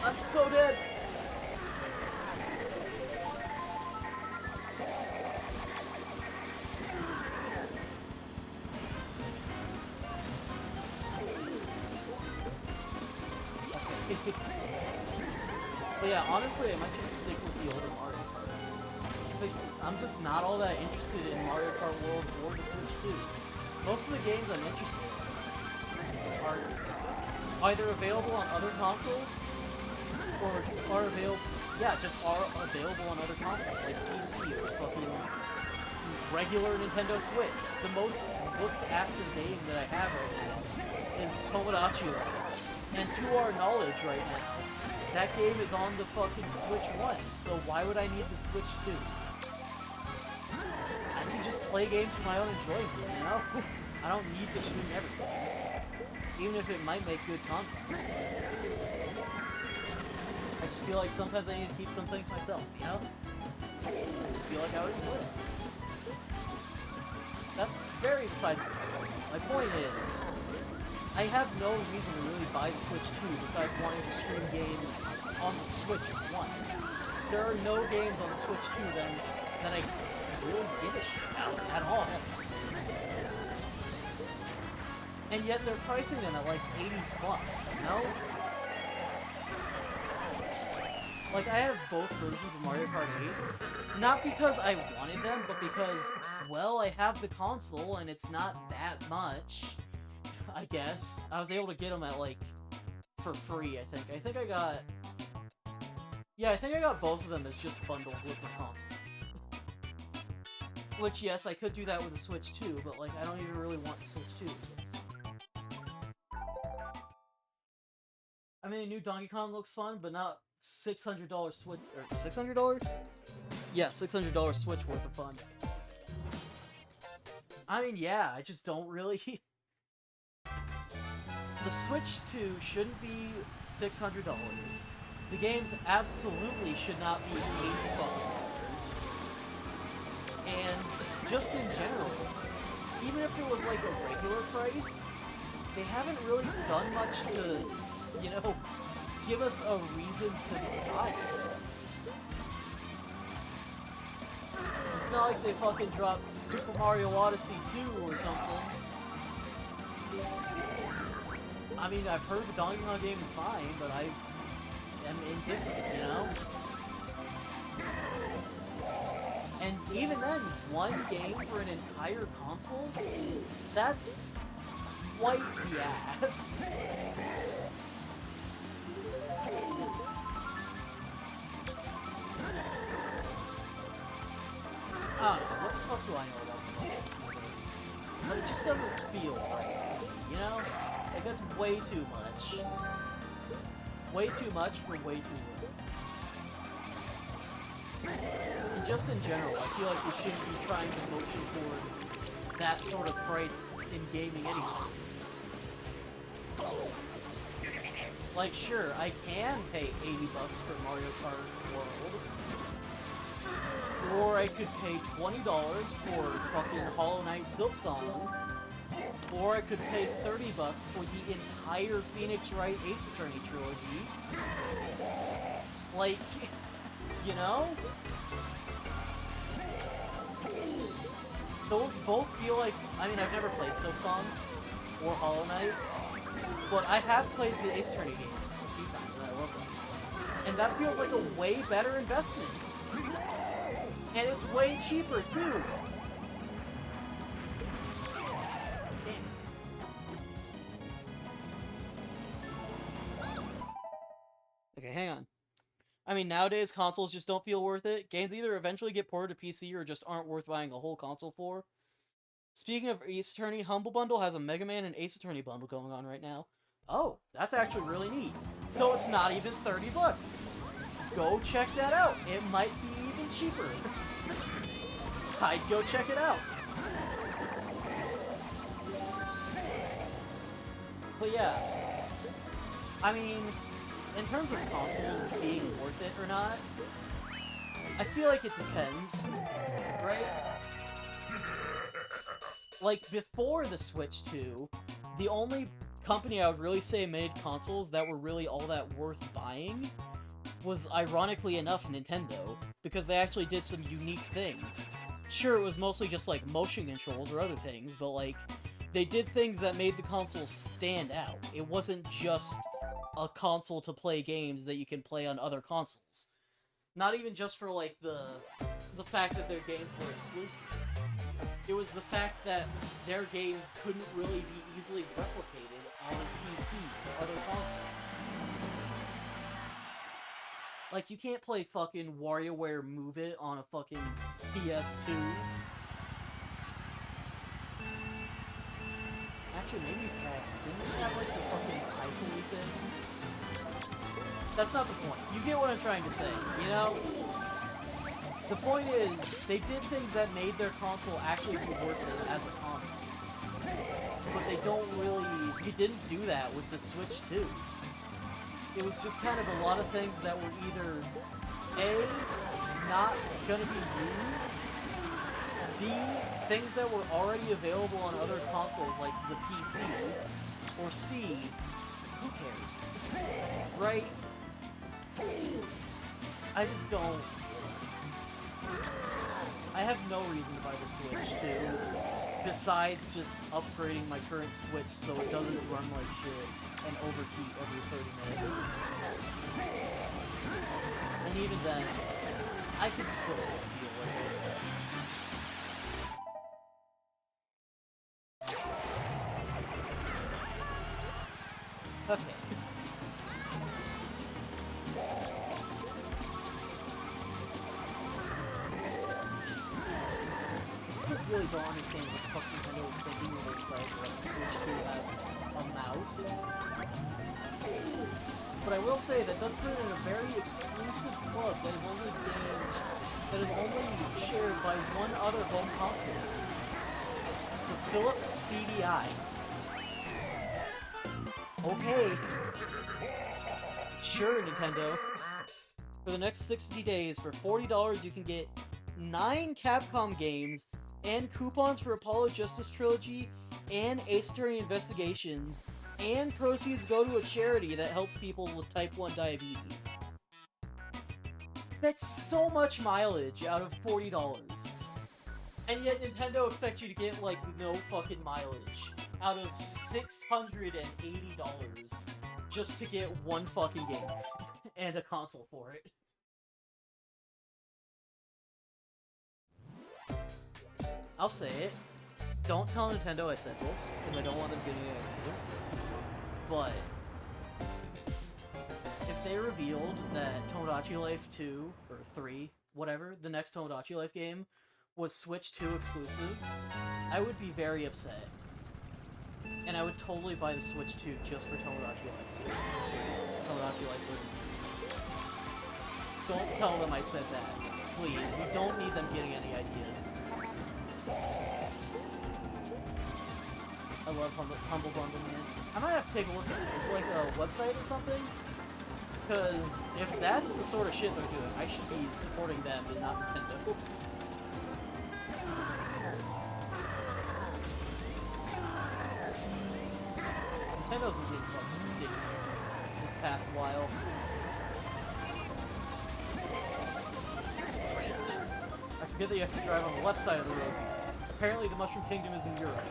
Speaker 2: I'm so dead! But yeah, honestly, I might just stick with the older Mario Karts. But I'm just not all that interested in Mario Kart World or the Switch 2. Most of the games I'm interested in are either available on other consoles, or are available, just are available on other consoles, like PC or fucking regular Nintendo Switch. The most looked after game that I have right now is Tomodachi Life. And to our knowledge right now, that game is on the fucking Switch 1, so why would I need the Switch 2? I can just play games for my own enjoyment, you know? I don't need to stream everything. Even if it might make good content. I just feel like sometimes I need to keep some things myself, you know? I just feel like I would enjoy it. That's very exciting. My point is, I have no reason to really buy the Switch 2 besides wanting to stream games on the Switch 1. There are no games on the Switch 2 that I really give a shit about at all. And yet they're pricing them at like $80, you know? Like, I have both versions of Mario Kart 8. Not because I wanted them, but because, well, I have the console and it's not that much. I guess. I was able to get them at, like, for free, I think. I think I got both of them as just bundles with the console. Which, yes, I could do that with the Switch 2, but, like, I don't even really want the Switch 2, is what I'm saying. I mean, the new Donkey Kong looks fun, but not $600 Switch... or $600? Yeah, $600 Switch worth of fun. I mean, yeah, I just don't really... The Switch 2 shouldn't be $600. The games absolutely should not be $80. And just in general, even if it was like a regular price, they haven't really done much to, you know, give us a reason to buy it. It's not like they fucking dropped Super Mario Odyssey 2 or something. I mean, I've heard the Donkey Kong game is fine, but I am indifferent, you know? And even then, one game for an entire console? That's quite the ass. I don't know, what the fuck do I know about the Mario Simulator? But it just doesn't feel right, you know? Like, that's way too much. Way too much for way too little. And just in general, I feel like we shouldn't be trying to motion towards that sort of price in gaming anyway. Like, sure, I can pay $80 for Mario Kart World. Or I could pay $20 for fucking Hollow Knight Silksong. Or I could pay $30 for the entire Phoenix Wright Ace Attorney trilogy. Like, you know? Those both feel like... I mean, I've never played Silksong or Hollow Knight, but I have played the Ace Attorney games a few times, and I love them. And that feels like a way better investment. And it's way cheaper, too. Okay, hang on. I mean, nowadays, consoles just don't feel worth it. Games either eventually get ported to PC or just aren't worth buying a whole console for. Speaking of Ace Attorney, Humble Bundle has a Mega Man and Ace Attorney bundle going on right now. Oh, that's actually really neat. So it's not even $30. Go check that out. It might be even cheaper. I'd go check it out. But yeah, I mean, in terms of consoles being worth it or not, I feel like it depends, right? Like, before the Switch 2, the only company I would really say made consoles that were really all that worth buying was, ironically enough, Nintendo, because they actually did some unique things. Sure, it was mostly just, like, motion controls or other things, but, like, they did things that made the console stand out. It wasn't just a console to play games that you can play on other consoles. Not even just for, like, the fact that their games were exclusive. It was the fact that their games couldn't really be easily replicated on PC or other consoles. Like, you can't play fucking WarioWare Move It on a fucking PS2. Actually, maybe you can. Didn't you have, like, the fucking Hyper thing? That's not the point. You get what I'm trying to say, you know? The point is, they did things that made their console actually be worth it as a console. But they don't really... They didn't do that with the Switch 2. It was just kind of a lot of things that were either A, not gonna be used, B, things that were already available on other consoles like the PC, or C, who cares? Right? I just don't... I have no reason to buy the Switch 2, besides just upgrading my current Switch so it doesn't run like shit and overheat every 30 minutes. And even then, I could still deal with it. Okay. I still really don't understand what the fuck Nintendo was thinking when they decided to let the Switch 2 have a mouse. But I will say that does put it in a very exclusive club that is only shared by one other home console. The Philips CDI. Okay. Sure, Nintendo. For the next 60 days, for $40, you can get 9 Capcom games and coupons for Apollo Justice Trilogy and Ace Attorney Investigations, and proceeds go to a charity that helps people with type 1 diabetes. That's so much mileage out of $40. And yet Nintendo expects you to get, like, no fucking mileage out of $680 just to get one fucking game and a console for it. I'll say it. Don't tell Nintendo I said this, because I don't want them getting any ideas. But if they revealed that Tomodachi Life 2, or 3, whatever, the next Tomodachi Life game, was Switch 2 exclusive, I would be very upset. And I would totally buy the Switch 2 just for Tomodachi Life 2. Tomodachi Life 3. Don't tell them I said that. Please, we don't need them getting any ideas. I love Humble Bundle, man. I might have to take a look at it. Is it like a website or something? Because if that's the sort of shit they're doing, I should be supporting them and not Nintendo. Nintendo's been getting fucking ridiculous this past while. I forget that you have to drive on the left side of the road. Apparently the Mushroom Kingdom is in Europe.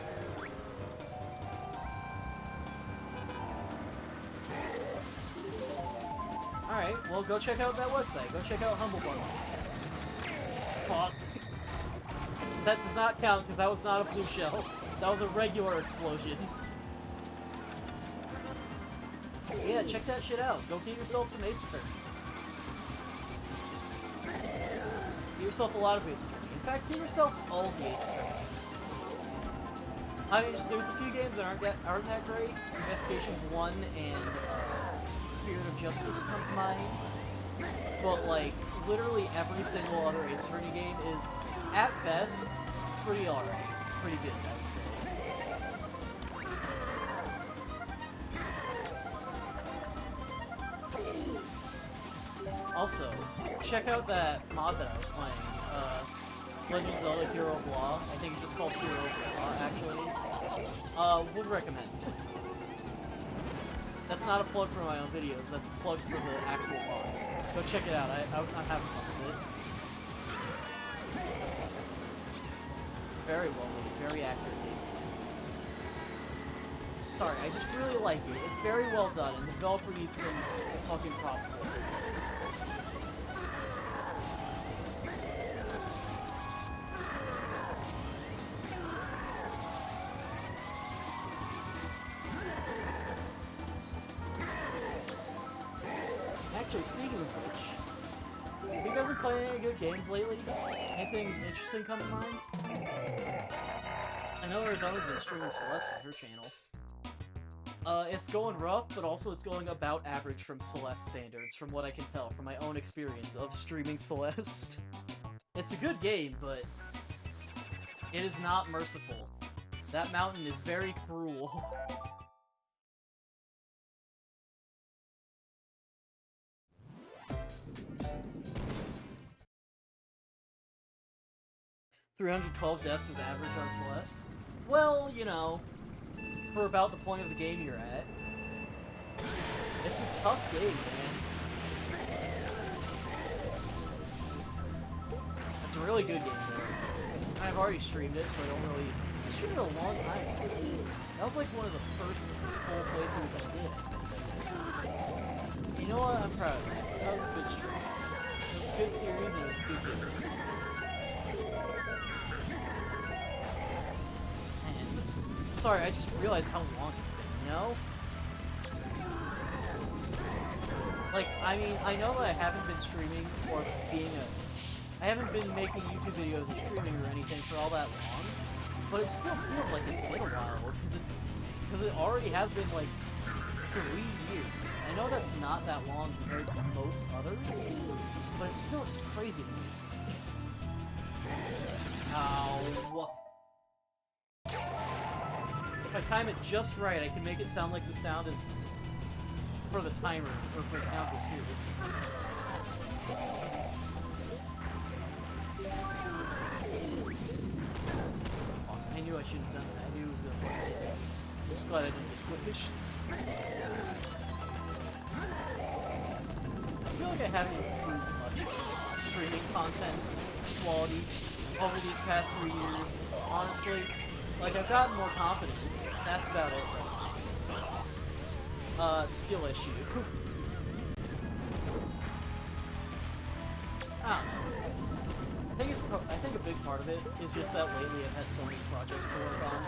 Speaker 2: Alright, well go check out that website. Go check out Humble Bundle. Fuck. That does not count because that was not a blue shell. That was a regular explosion. Yeah, check that shit out. Go get yourself some Ace Attorney. Get yourself a lot of Ace Attorney. In fact, get yourself all the Ace Attorney. I mean, there's a few games that aren't that great. Investigations 1 and Spirit of Justice come to mind. But, like, literally every single other Ace Attorney game is, at best, pretty alright. Pretty good, I would say. Also, check out that mod that I was playing, Legend of Zelda Hero of Law. I think it's just called Hero of Law, actually. Would recommend. That's not a plug for my own videos, that's a plug for the actual mod. Go check it out, I'm having fun with it. It's very well made, very accurate tasting. Sorry, I just really like it. It's very well done, and the developer needs some fucking props for it. Actually, speaking of which, have you guys been playing any good games lately? Anything interesting come to mind? I know Arizona's been streaming Celeste on her channel. It's going rough, but also it's going about average from Celeste standards, from what I can tell, from my own experience of streaming Celeste. It's a good game, but it is not merciful. That mountain is very cruel. $312 deaths is average on Celeste. Well, you know, for about the point of the game you're at. It's a tough game, man. It's a really good game, though. I've already streamed it, so I don't really... I streamed it a long time ago. That was like one of the first full playthroughs I did. You know what? I'm proud of that. That was a good stream. It was a good series, and it was a good game. Sorry, I just realized how long it's been, you know? Like, I mean, I know that I haven't been streaming or I haven't been making YouTube videos or streaming or anything for all that long, but it still feels like it's been a while, because it already has been, like, 3 years. I know that's not that long compared to most others, but it's still just crazy to me. Ow. If I time it just right, I can make it sound like the sound is for the timer, or for the counter, too. Oh, I knew I shouldn't have done that. I knew it was gonna fucking hit me. I'm just glad I didn't get squished. I feel like I haven't improved much streaming content quality over these past 3 years. Honestly, like, I've gotten more confident. That's about it. Skill issue. I don't know. I think a big part of it is just that lately I've had so many projects to work on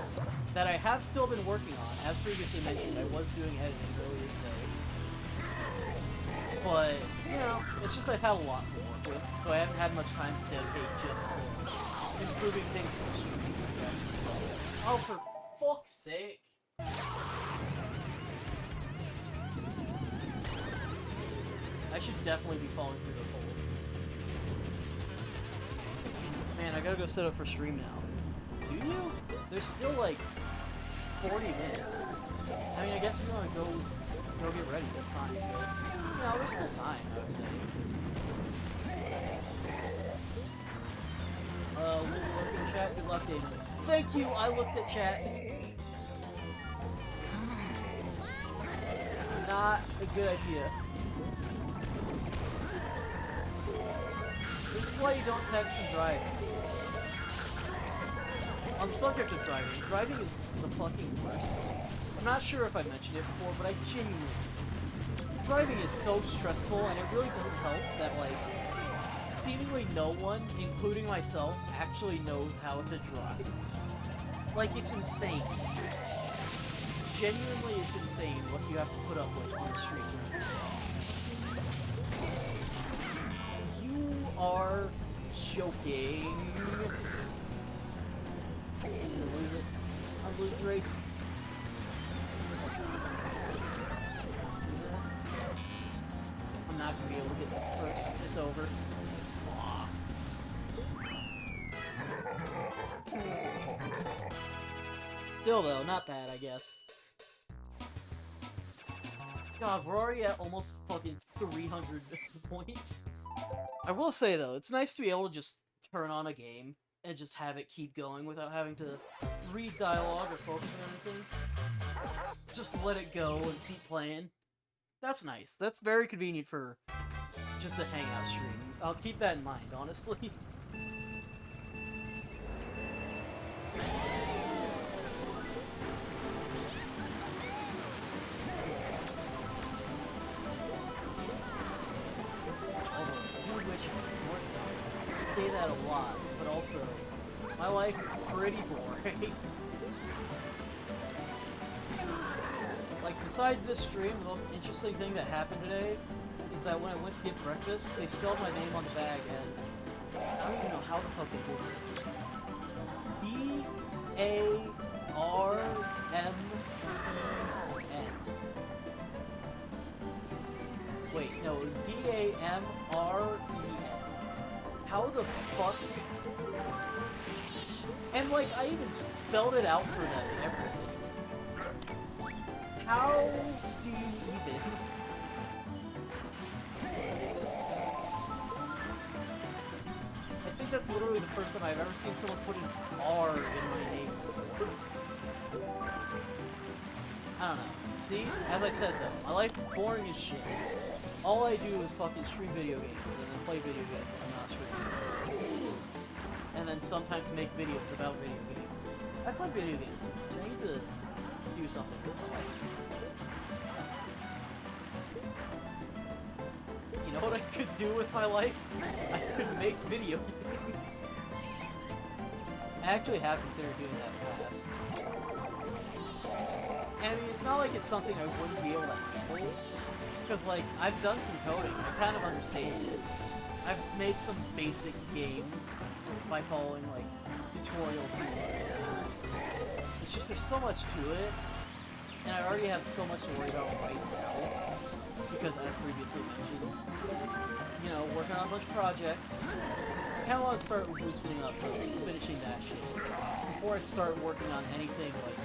Speaker 2: that I have still been working on. As previously mentioned, I was doing editing earlier today. But, you know, it's just I've had a lot to work with, so I haven't had much time to dedicate just to improving things for the stream, I guess. Oh, for fuck's sake. I should definitely be falling through those holes. Man, I gotta go set up for stream now. Do you? There's still like 40 minutes. I mean, I guess if you want to go get ready, that's fine. But, you know, there's still time, I would say. Will you look in chat? Good luck, David. Thank you, I looked at chat. Not a good idea. This is why you don't text and drive. On the subject of driving, driving is the fucking worst. I'm not sure if I mentioned it before, but I genuinely just... Driving is so stressful, and it really doesn't help that, like, seemingly no one, including myself, actually knows how to drive. Like, it's insane. Genuinely, it's insane what you have to put up with on the streets around here. You are joking. I'm gonna lose it. I'll lose the race. I'm not gonna be able to get that first. It's over. Still though, not bad, I guess. God, we're already at almost fucking 300 points. I will say though, it's nice to be able to just turn on a game and just have it keep going without having to read dialogue or focus on anything. Just let it go and keep playing. That's nice. That's very convenient for just a hangout stream. I'll keep that in mind, honestly. I say that a lot, but also, my life is pretty boring. Like, besides this stream, the most interesting thing that happened today is that when I went to get breakfast, they spelled my name on the bag as, I don't even know how the fuck they did this, D-A-R-M-E-N. Wait, no, it was D-A-M-R-E-N. How the fuck? And like, I even spelled it out for them and everything. How do you even? I think that's literally the first time I've ever seen someone put an R in my name before. I don't know. See? As I said though, my life is boring as shit. All I do is fucking stream video games and then play video games when I'm not streaming. And then sometimes make videos about video games. I play video games too much. I need to do something with my life. You know what I could do with my life? I could make video games. I actually have considered doing that in the past. And I mean, it's not like it's something I wouldn't be able to handle. Because, like, I've done some coding. I kind of understand it. I've made some basic games by following, like, tutorial videos. It's just, there's so much to it. And I already have so much to worry about right now. Because, as previously mentioned, you know, working on a bunch of projects. I kind of want to start loosening up, finishing that shit. Before I start working on anything, like,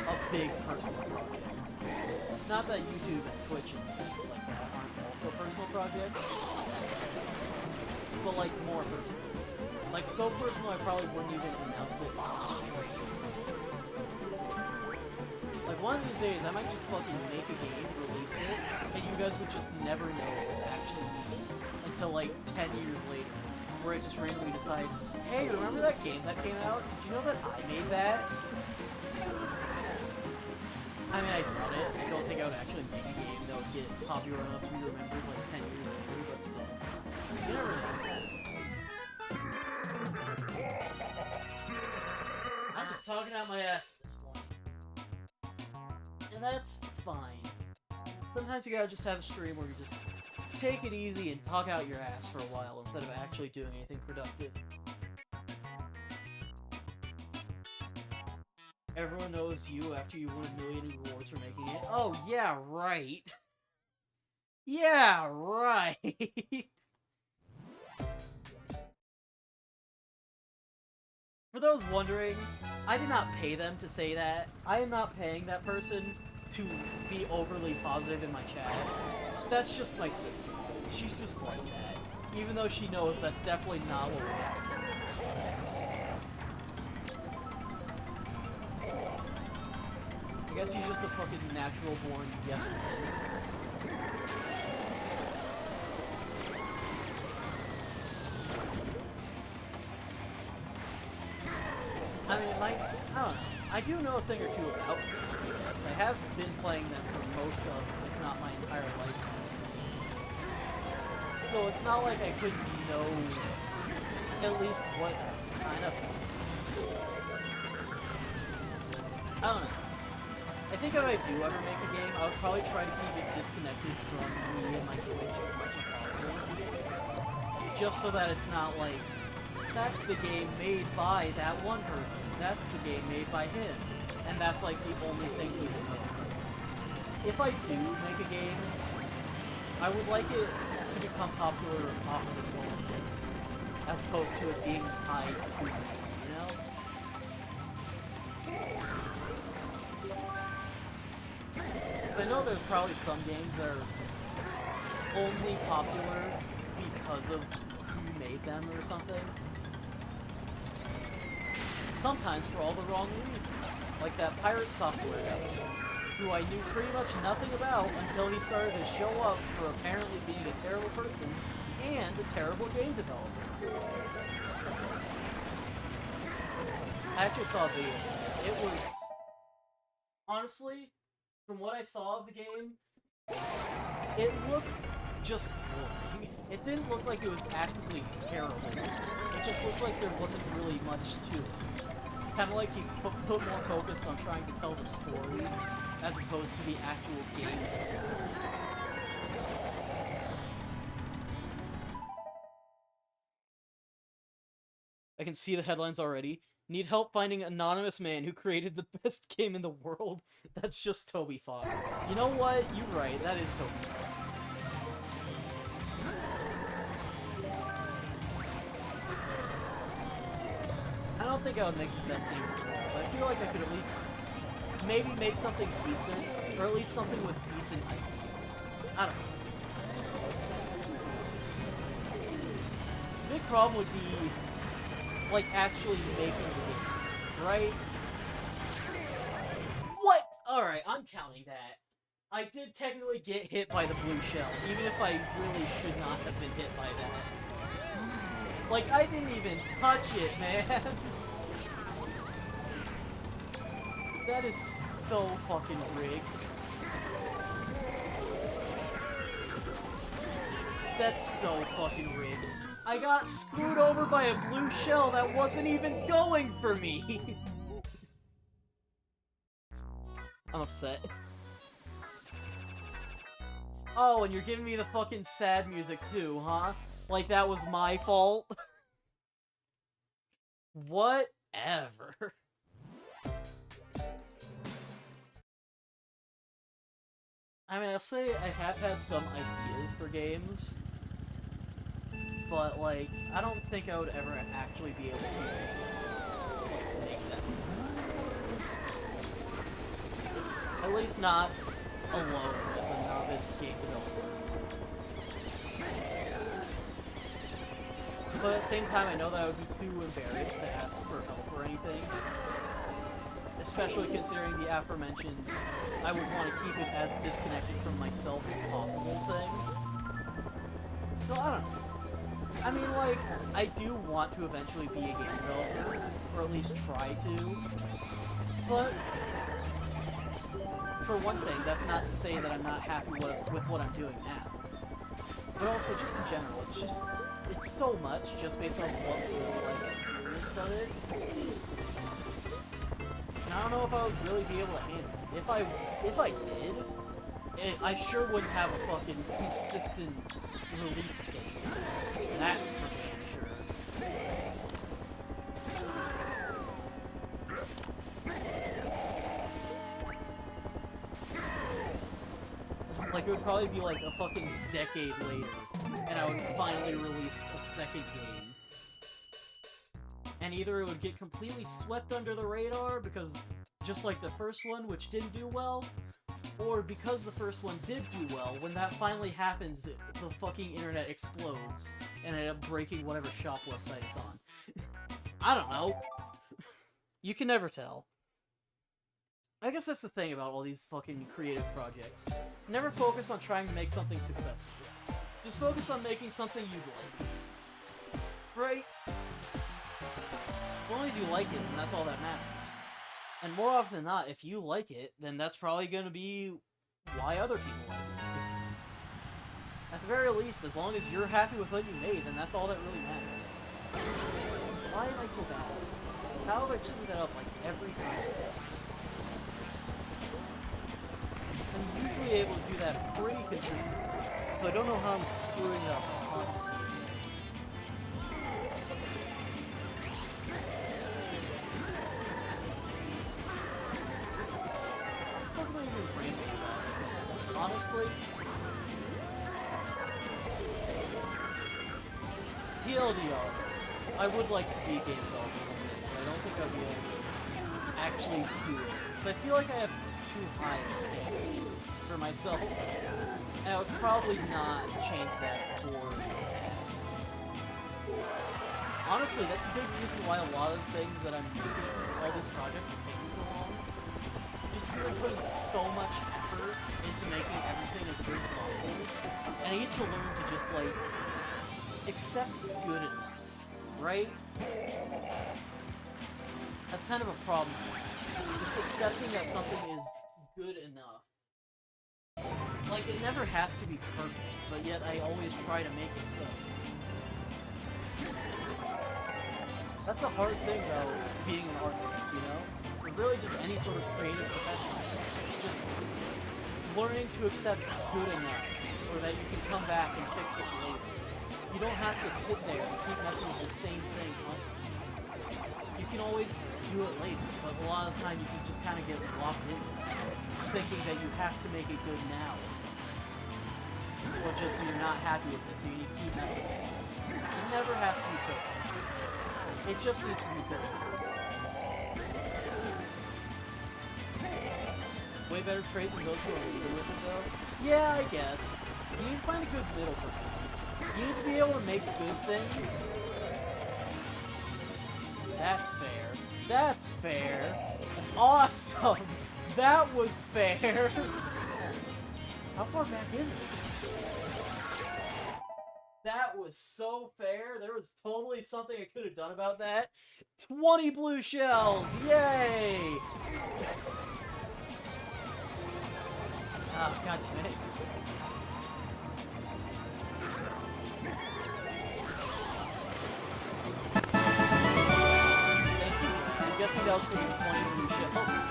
Speaker 2: a big personal project. Not that YouTube and Twitch and things like that aren't also personal projects, but like more personal. Like so personal I probably wouldn't even announce it straight. Like one of these days I might just fucking make a game, release it, and you guys would just never know it was actually me until like 10 years later. where I just randomly decide, hey, remember that game that came out? Did you know that I made that? I mean, I doubt it. I don't think I would actually make a game that would get popular enough to be remembered like 10 years later, but still. You never know. I'm just talking out my ass at this point. And that's fine. Sometimes you gotta just have a stream where you just take it easy and talk out your ass for a while instead of actually doing anything productive. Everyone knows you after you win a million rewards for making it. Oh, yeah, right. Yeah, right. For those wondering, I did not pay them to say that. I am not paying that person to be overly positive in my chat. That's just my sister. She's just like that. Even though she knows that's definitely not what we're at. I guess he's just a fucking natural born yes man. I mean, like, I don't know. I do know a thing or two about this. I have been playing them for most of, if not my entire life. So it's not like I couldn't know at least what kind of things. I don't know. I think if I do ever make a game, I would probably try to keep it disconnected from me and my Twitch as much as possible. Just so that it's not like, that's the game made by that one person, that's the game made by him, and that's like the only thing people know. If I do make a game, I would like it to become popular off of its own merits, as opposed to it being tied to me, you know? Because I know there's probably some games that are only popular because of who made them or something. Sometimes for all the wrong reasons. Like that Pirate Software guy, who I knew pretty much nothing about until he started to show up for apparently being a terrible person and a terrible game developer. I actually saw a video of that. It was... Honestly, from what I saw of the game, it looked just boring. It didn't look like it was actively terrible. It just looked like there wasn't really much to it. Kind of like he put more focus on trying to tell the story as opposed to the actual game itself. I can see the headlines already. Need help finding anonymous man who created the best game in the world? That's just Toby Fox. You know what? You're right. That is Toby Fox. I don't think I would make the best game in the world, but I feel like I could at least maybe make something decent, or at least something with decent ideas. I don't know. The big problem would be, like, actually making the game, right? What? Alright, I'm counting that. I did technically get hit by the blue shell, even if I really should not have been hit by that. Like, I didn't even touch it, man. That is so fucking rigged. That's so fucking rigged. I got screwed over by a blue shell that wasn't even going for me. I'm upset. Oh, and you're giving me the fucking sad music too, huh? Like that was my fault? Whatever. I mean, I'll say I have had some ideas for games, but, like, I don't think I would ever actually be able to, like, make them. At least not alone as a novice game developer. But at the same time, I know that I would be too embarrassed to ask for help or anything. Especially considering the aforementioned, I would want to keep it as disconnected from myself as possible thing. So, I don't know. I mean, like, I do want to eventually be a game developer, or at least try to, but for one thing, that's not to say that I'm not happy with what I'm doing now. But also, just in general, it's so much just based on what I've experienced of it. And I don't know if I would really be able to handle it. If I did, I sure wouldn't have a fucking consistent release schedule. That's for damn sure. Like, it would probably be like a fucking decade later, and I would finally release a second game. And either it would get completely swept under the radar, because just like the first one, which didn't do well, or because the first one did do well, when that finally happens, the fucking internet explodes, and end up breaking whatever shop website it's on. I don't know. You can never tell. I guess that's the thing about all these fucking creative projects. Never focus on trying to make something successful. Just focus on making something you like. Right? As long as you like it, then that's all that matters. And more often than not, if you like it, then that's probably going to be why other people like it. At the very least, as long as you're happy with what you made, then that's all that really matters. Why am I so bad? How have I screwed that up like every time? I'm usually able to do that pretty consistently, but I don't know how I'm screwing it up constantly. What am I even rambling about? Honestly, TLDR, I would like to be a game developer, but I don't think I'll be able to actually do it, because I feel like I have too high a standard for myself, and I would probably not change that for that. Honestly, that's a big reason why a lot of things that I'm doing, all these projects are taking so long. Just because I'm putting so much effort into making everything as good as possible, and I need to learn to just, like, accept good enough, right? That's kind of a problem. Just accepting that something is good enough. Like, it never has to be perfect, but yet I always try to make it so. That's a hard thing, though, being an artist, you know? Or really just any sort of creative profession. Just learning to accept good enough, or that you can come back and fix it later. You don't have to sit there and keep messing with the same thing constantly. You can always do it later, but a lot of the time you can just kind of get locked in, thinking that you have to make it good now or something. Or just you're not happy with this, so you need to keep messing with it. It never has to be perfect. It just needs to be good. Way better trade than those who are legal with it, though? Yeah, I guess. You need to find a good middle ground. You need to be able to make good things. That's fair. That's fair. Awesome! That was fair! How far back is it? That was so fair. There was totally something I could have done about that. 20 blue shells! Yay! Oh, god damn it. Thank you. I'm guessing that was for the 20 blue shells.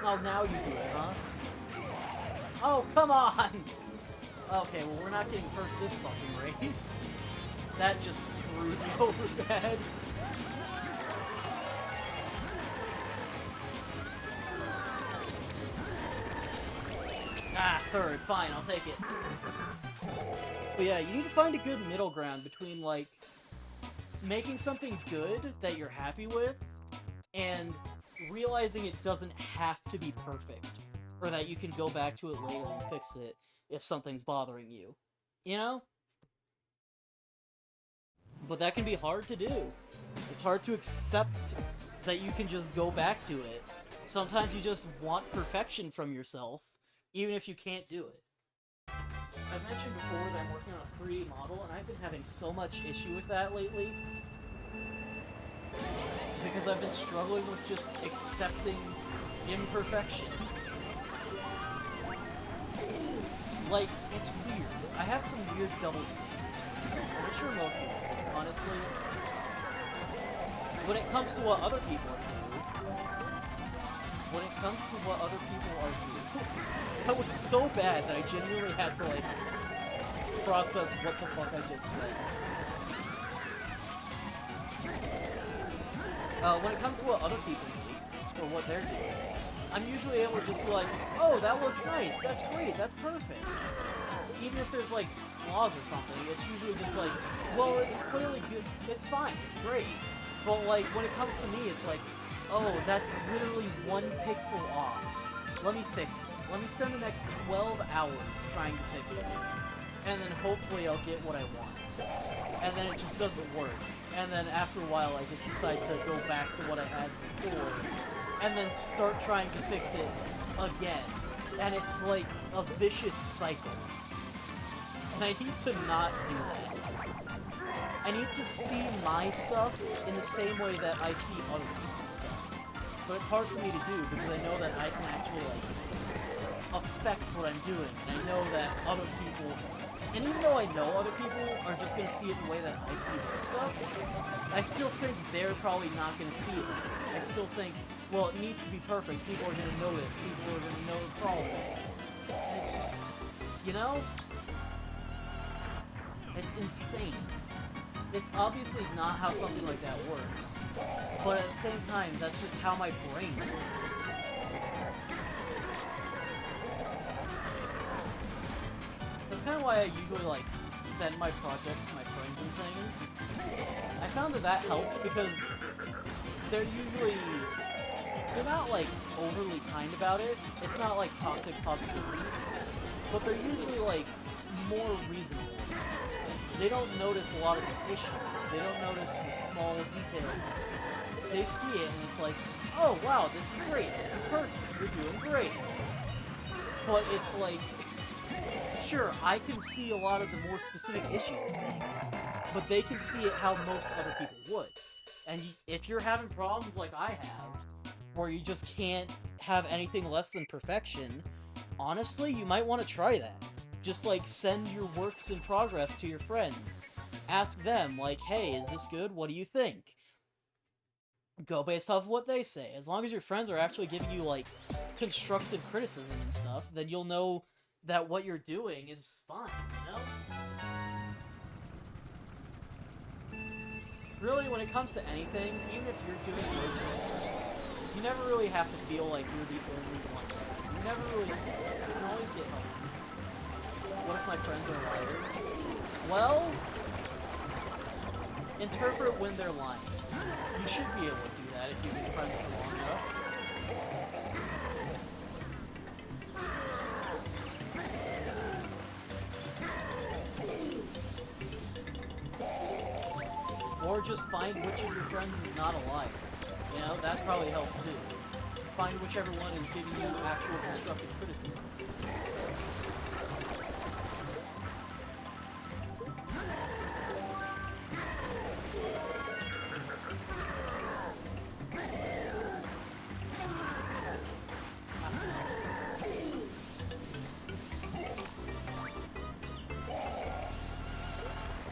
Speaker 2: Oh, now you do it, huh? Oh, come on! Okay, well, we're not getting first this fucking race. That just screwed me over bad. Ah, third. Fine, I'll take it. But yeah, you need to find a good middle ground between, like, making something good that you're happy with, and realizing it doesn't have to be perfect, or that you can go back to it later and fix it if something's bothering you. You know? But that can be hard to do. It's hard to accept that you can just go back to it Sometimes you just want perfection from yourself, even if you can't do it. I've mentioned before that I'm working on a 3D model, and I've been having so much issue with that lately. Because I've been struggling with just accepting imperfection. Like, it's weird. I have some weird double standards for myself. I'm sure most people do, honestly. When it comes to what other people are doing, that was so bad that I genuinely had to, like, process what the fuck I just said. When it comes to what other people do, or what they're doing, I'm usually able to just be like, oh, that looks nice, that's great, that's perfect. Even if there's, like, flaws or something, it's usually just like, well, it's clearly good, it's fine, it's great. But, like, when it comes to me, it's like, oh, that's literally 1 pixel off. Let me fix it. Let me spend the next 12 hours trying to fix it. And then hopefully I'll get what I want. And then it just doesn't work. And then after a while I just decide to go back to what I had before. And then start trying to fix it again. And it's like a vicious cycle. And I need to not do that. I need to see my stuff in the same way that I see other people's stuff. But it's hard for me to do because I know that I can actually, like, affect what I'm doing. And I know that other people... And even though I know other people are just going to see it the way that I see their stuff, I still think they're probably not going to see it. I still think, well, it needs to be perfect. People are going to notice. People are going to know the problems. And it's just, you know? It's insane. It's obviously not how something like that works. But at the same time, that's just how my brain works. That's kind of why I usually, like, send my projects to my friends and things. I found that that helps because they're not, like, overly kind about it. It's not, like, toxic positivity. But they're usually, like, more reasonable. They don't notice a lot of the issues. They don't notice the small details. They see it and it's like, oh, wow, this is great. This is perfect. You're doing great. But it's like... Sure, I can see a lot of the more specific issues and things, but they can see it how most other people would. And if you're having problems like I have, where you just can't have anything less than perfection, honestly, you might want to try that. Just, like, send your works in progress to your friends. Ask them, like, hey, is this good? What do you think? Go based off of what they say. As long as your friends are actually giving you, like, constructive criticism and stuff, then you'll know that what you're doing is fine, you know? Really, when it comes to anything, even if you're doing most of it, you never really have to feel like you're the only one. You never really... You can always get help. What if my friends are liars? Well... Interpret when they're lying. You should be able to do that if you've been friends for long enough. Or just find which of your friends is not a liar. You know, that probably helps too. Find whichever one is giving you actual constructive criticism.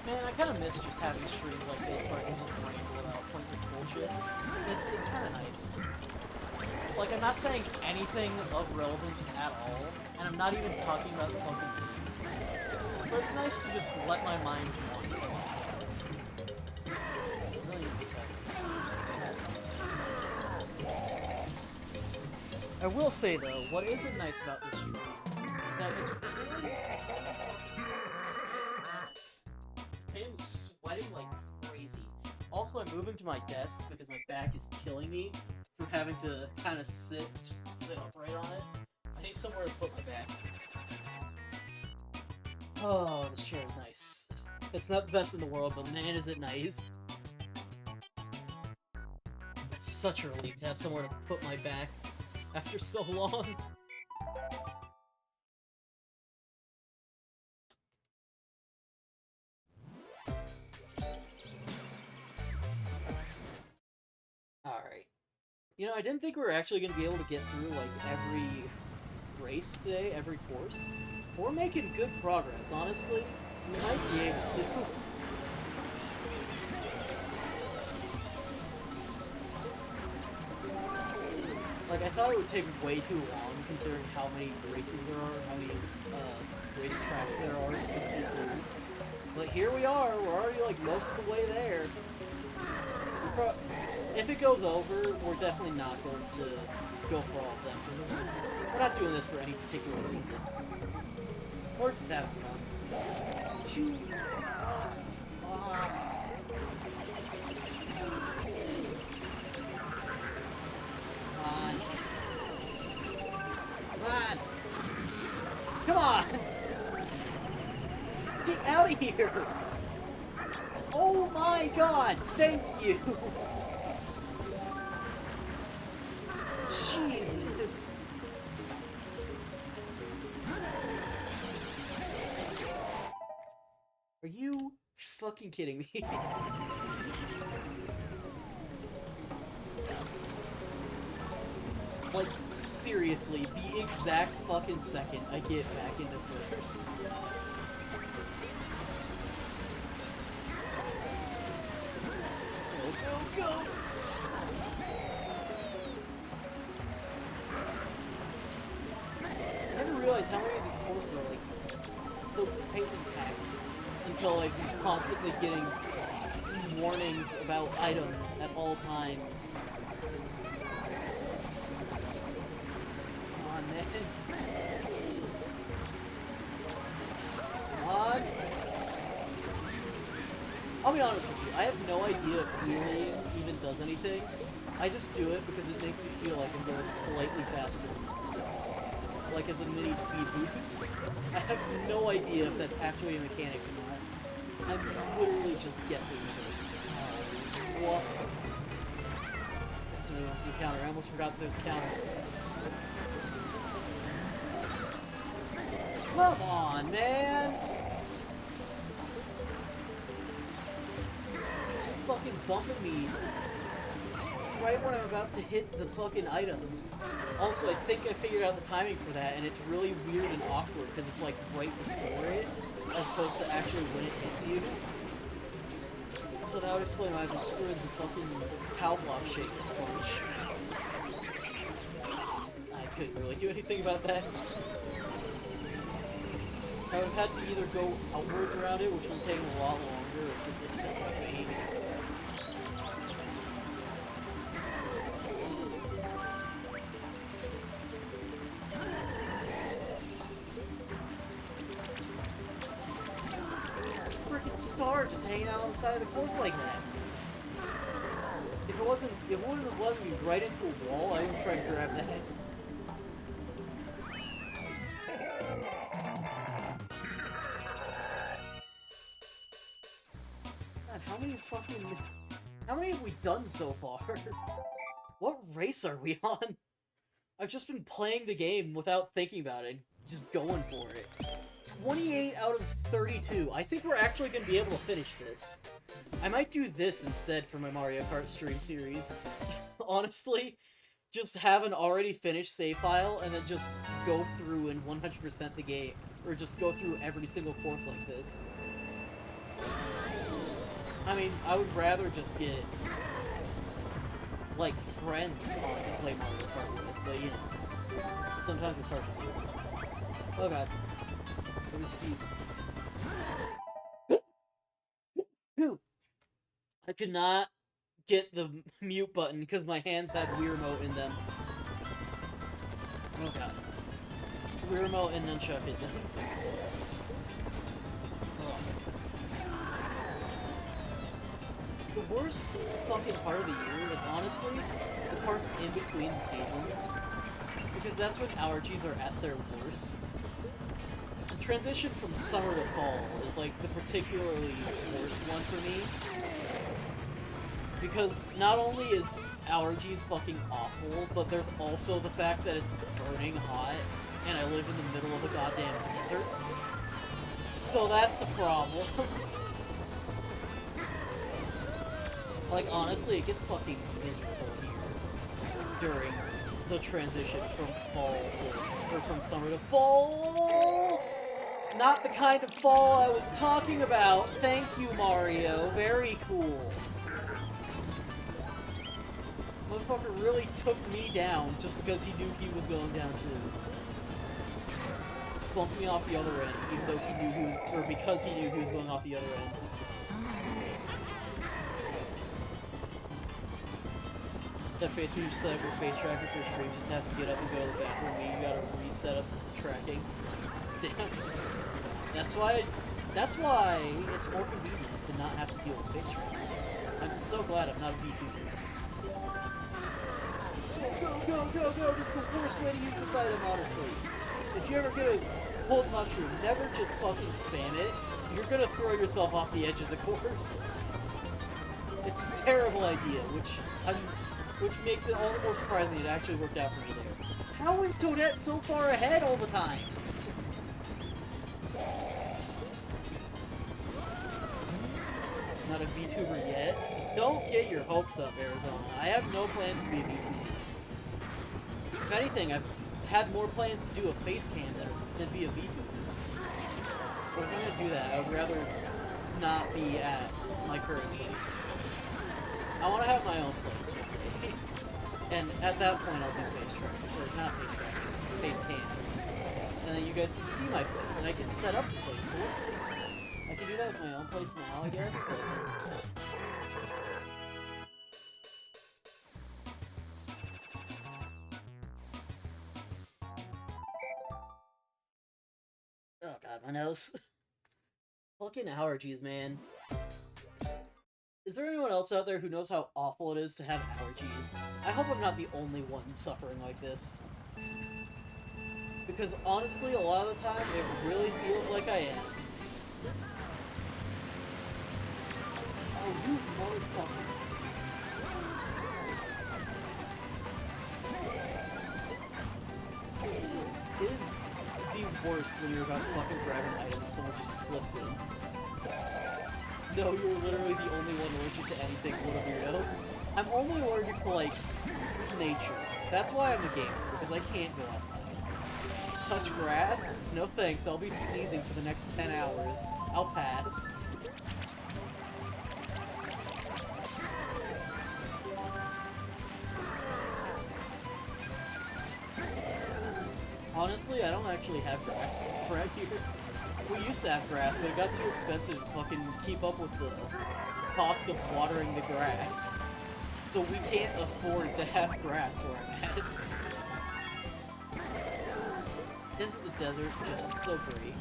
Speaker 2: Man, I kind of miss just having streams like this where I can just ramble about pointless bullshit. It's kind of nice. Like, I'm not saying anything of relevance at all, and I'm not even talking about the fucking game. But it's nice to just let my mind wander, I suppose. Really need to get that. I will say, though, what isn't nice about this stream is that it's really... I am sweating like crazy. Also, I'm moving to my desk because my back is killing me from having to kind of sit upright on it. I need somewhere to put my back. Oh, this chair is nice. It's not the best in the world, but man, is it nice. It's such a relief to have somewhere to put my back. After so long. Alright. You know, I didn't think we were actually going to be able to get through, like, every race today, every course. We're making good progress, honestly. We might be able to. Like, I thought it would take way too long, considering how many races there are, how many race tracks there are, 62. But here we are, we're already, like, most of the way there. If it goes over, we're definitely not going to go for all of them, because we're not doing this for any particular reason. We're just having fun. Shoot! Come on! Get out of here! Oh my god! Thank you! Jesus! Are you fucking kidding me? Like, seriously, the exact fucking second I get back into first. Go, go, go! I never realized how many of these courses are, like, so tightly packed until, like, you're constantly getting warnings about items at all times. Come on. I'll be honest with you, I have no idea if wheeling even does anything. I just do it because it makes me feel like I'm going slightly faster. Like as a mini speed boost. I have no idea if that's actually a mechanic or not. I'm literally just guessing with it. What? That's a counter. I almost forgot there's a counter. Come on, man! You're fucking bumping me right when I'm about to hit the fucking items. Also, I think I figured out the timing for that, and it's really weird and awkward because it's like right before it, as opposed to actually when it hits you. So that would explain why I've been screwing the fucking pow block shape a bunch. I couldn't really do anything about that. I would have had to either go outwards around it, which would take a lot longer, or just accept my fate. Freaking star just hanging out on the side of the course like that. If it wouldn't have led me right into a wall, I would try to grab that. How many have we done so far? What race are we on? I've just been playing the game without thinking about it, just going for it. 28 out of 32. I think we're actually going to be able to finish this. I might do this instead for my Mario Kart stream series. Honestly, just have an already finished save file and then just go through and 100% the game. Or just go through every single course like this. I mean, I would rather just get, like, friends on to play Mario Kart with, but, you know, sometimes it's hard to do. Oh god. Let me sneeze. I could not get the mute button because my hands had Wii Remote in them. Oh god. Wii Remote and nunchuck in them. The worst fucking part of the year is honestly the parts in between the seasons, because that's when allergies are at their worst. The transition from summer to fall is like the particularly worst one for me. Because not only is allergies fucking awful, but there's also the fact that it's burning hot, and I live in the middle of a goddamn desert. So that's a problem. Like, honestly, it gets fucking miserable here during the transition from fall to, or from summer to fall! Not the kind of fall I was talking about. Thank you, Mario. Very cool. Motherfucker really took me down just because he knew he was going down too. Bumped me off the other end, even though he knew who, or because he knew he was going off the other end. That face when you set up your face tracker for stream, just have to get up and go to the bathroom, and you gotta reset up the tracking. Damn. That's why it's more convenient to not have to deal with face tracking. I'm so glad I'm not a VTuber. Go! This is the worst way to use this item, honestly. If you ever get a cold mushroom, never just fucking spam it. You're gonna throw yourself off the edge of the course. It's a terrible idea, which makes it all the more surprising it actually worked out for me there. How is Toadette so far ahead all the time? Not a VTuber yet? Don't get your hopes up, Arizona. I have no plans to be a VTuber. If anything, I've had more plans to do a face cam than be a VTuber. But if I'm gonna do that, I would rather not be at my current base. I want to have my own place one day. And at that point, I'll do face tracking. Or not face tracking, face cam. And then you guys can see my place, and I can set up the place to look place. I can do that with my own place now, I guess, but... Oh god, my nose. Fucking allergies, man. Is there anyone else out there who knows how awful it is to have allergies? I hope I'm not the only one suffering like this. Because honestly, a lot of the time, it really feels like I am. Oh, you motherfucker. It is the worst when you're about to fucking grab an item and someone just slips in. No, you're literally the only one allergic to anything, what a weirdo. I'm only allergic to, like, nature. That's why I'm a gamer, because I can't go outside. Touch grass? No thanks, I'll be sneezing for the next 10 hours. I'll pass. Honestly, I don't actually have grass around here. We used to have grass, but it got too expensive to fucking keep up with the cost of watering the grass. So we can't afford to have grass where I'm at. Isn't the desert just so great?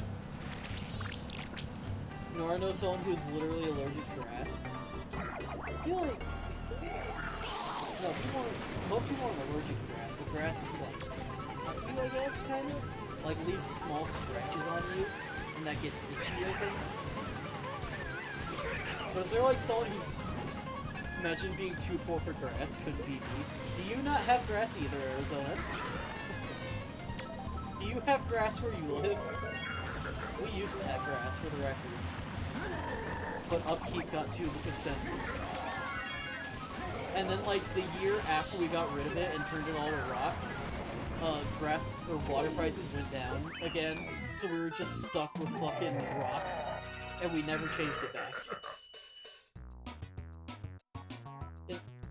Speaker 2: Nor I know someone who's literally allergic to grass. I feel like... No, most people aren't allergic to grass, but grass is like... I guess, kind of? Like, leaves small scratches on you, and that gets itchy, I think. But is there, like, someone who's... Imagine being too poor for grass, couldn't be me. Do you not have grass either, Arizona? Do you have grass where you live? We used to have grass, for the record. But upkeep got too expensive. And then, like, the year after we got rid of it and turned it all to rocks, grass or water prices went down again, so we were just stuck with fucking rocks, and we never changed it back.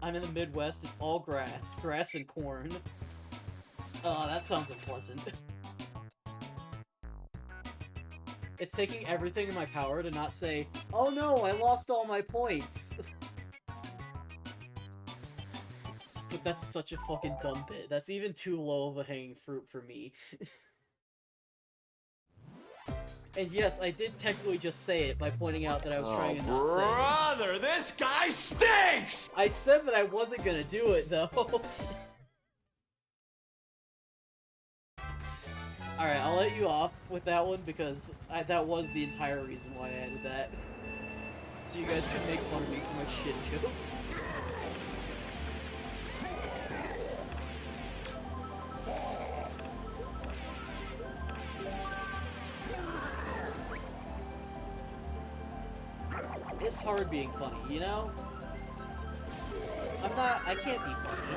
Speaker 2: I'm in the Midwest, it's all grass and corn. Oh, that sounds unpleasant. It's taking everything in my power to not say, oh no, I lost all my points. But that's such a fucking dumb bit. That's even too low of a hanging fruit for me. And yes, I did technically just say it by pointing out that I was trying to not say it.
Speaker 1: Brother, this guy stinks!
Speaker 2: I said that I wasn't gonna do it, though. Alright, I'll let you off with that one, because that was the entire reason why I added that. So you guys can make fun of me for my shit jokes. it's hard being funny, you know? I can't be funny.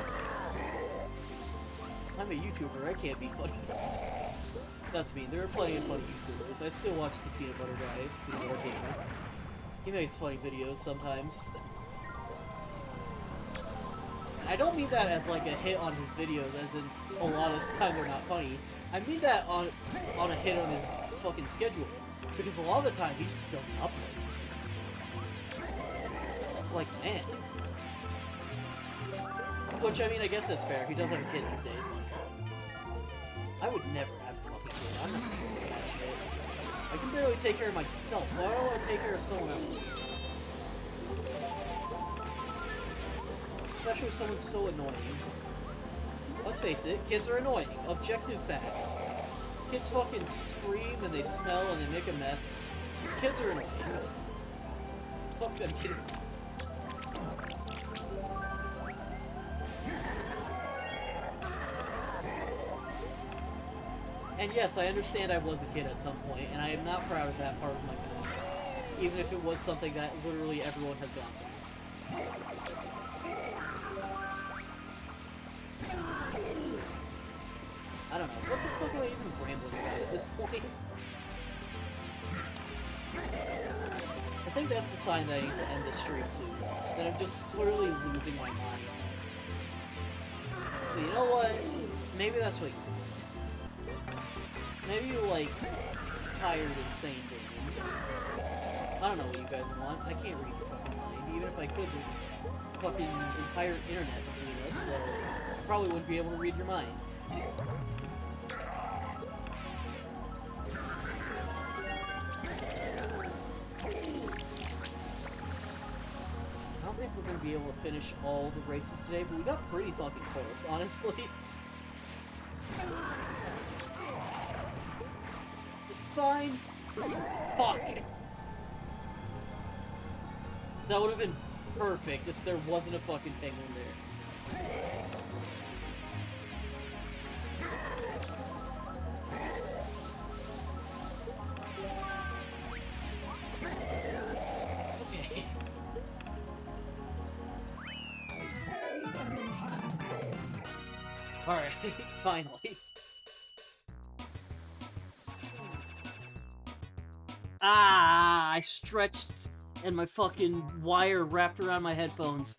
Speaker 2: I'm a YouTuber, I can't be funny. That's me, there are plenty of funny YouTubers. I still watch the Peanut Butter Guy, Peanut Butter Gamer. He makes funny videos sometimes. I don't mean that as like a hit on his videos, as in a lot of the time they're not funny. I mean that on a hit on his fucking schedule. Because a lot of the time he just doesn't upload. Like, man. Which, I mean, I guess that's fair. He does have a kid these days. I would never have a fucking kid. I'm not doing that shit. I can barely take care of myself. Why do I want to take care of someone else? Especially someone so annoying. Let's face it, kids are annoying. Objective fact. Kids fucking scream and they smell and they make a mess. Kids are annoying. Fuck them kids. And yes, I understand I was a kid at some point, and I am not proud of that part of my past. Even if it was something that literally everyone has gone through. I don't know. What the fuck am I even rambling about at this point? I think that's the sign that I need to end this stream soon. That I'm just clearly losing my mind. But you know what? Maybe that's what you want. Maybe you like tired, insane dating. I don't know what you guys want. I can't read your fucking mind. Even if I could, there's a fucking entire internet between us, so I probably wouldn't be able to read your mind. I don't think we're gonna be able to finish all the races today, but we got pretty fucking close, honestly. This is fine. Fuck. That would have been perfect if there wasn't a fucking penguin there. Okay. Alright, finally. Ah, I stretched and my fucking wire wrapped around my headphones.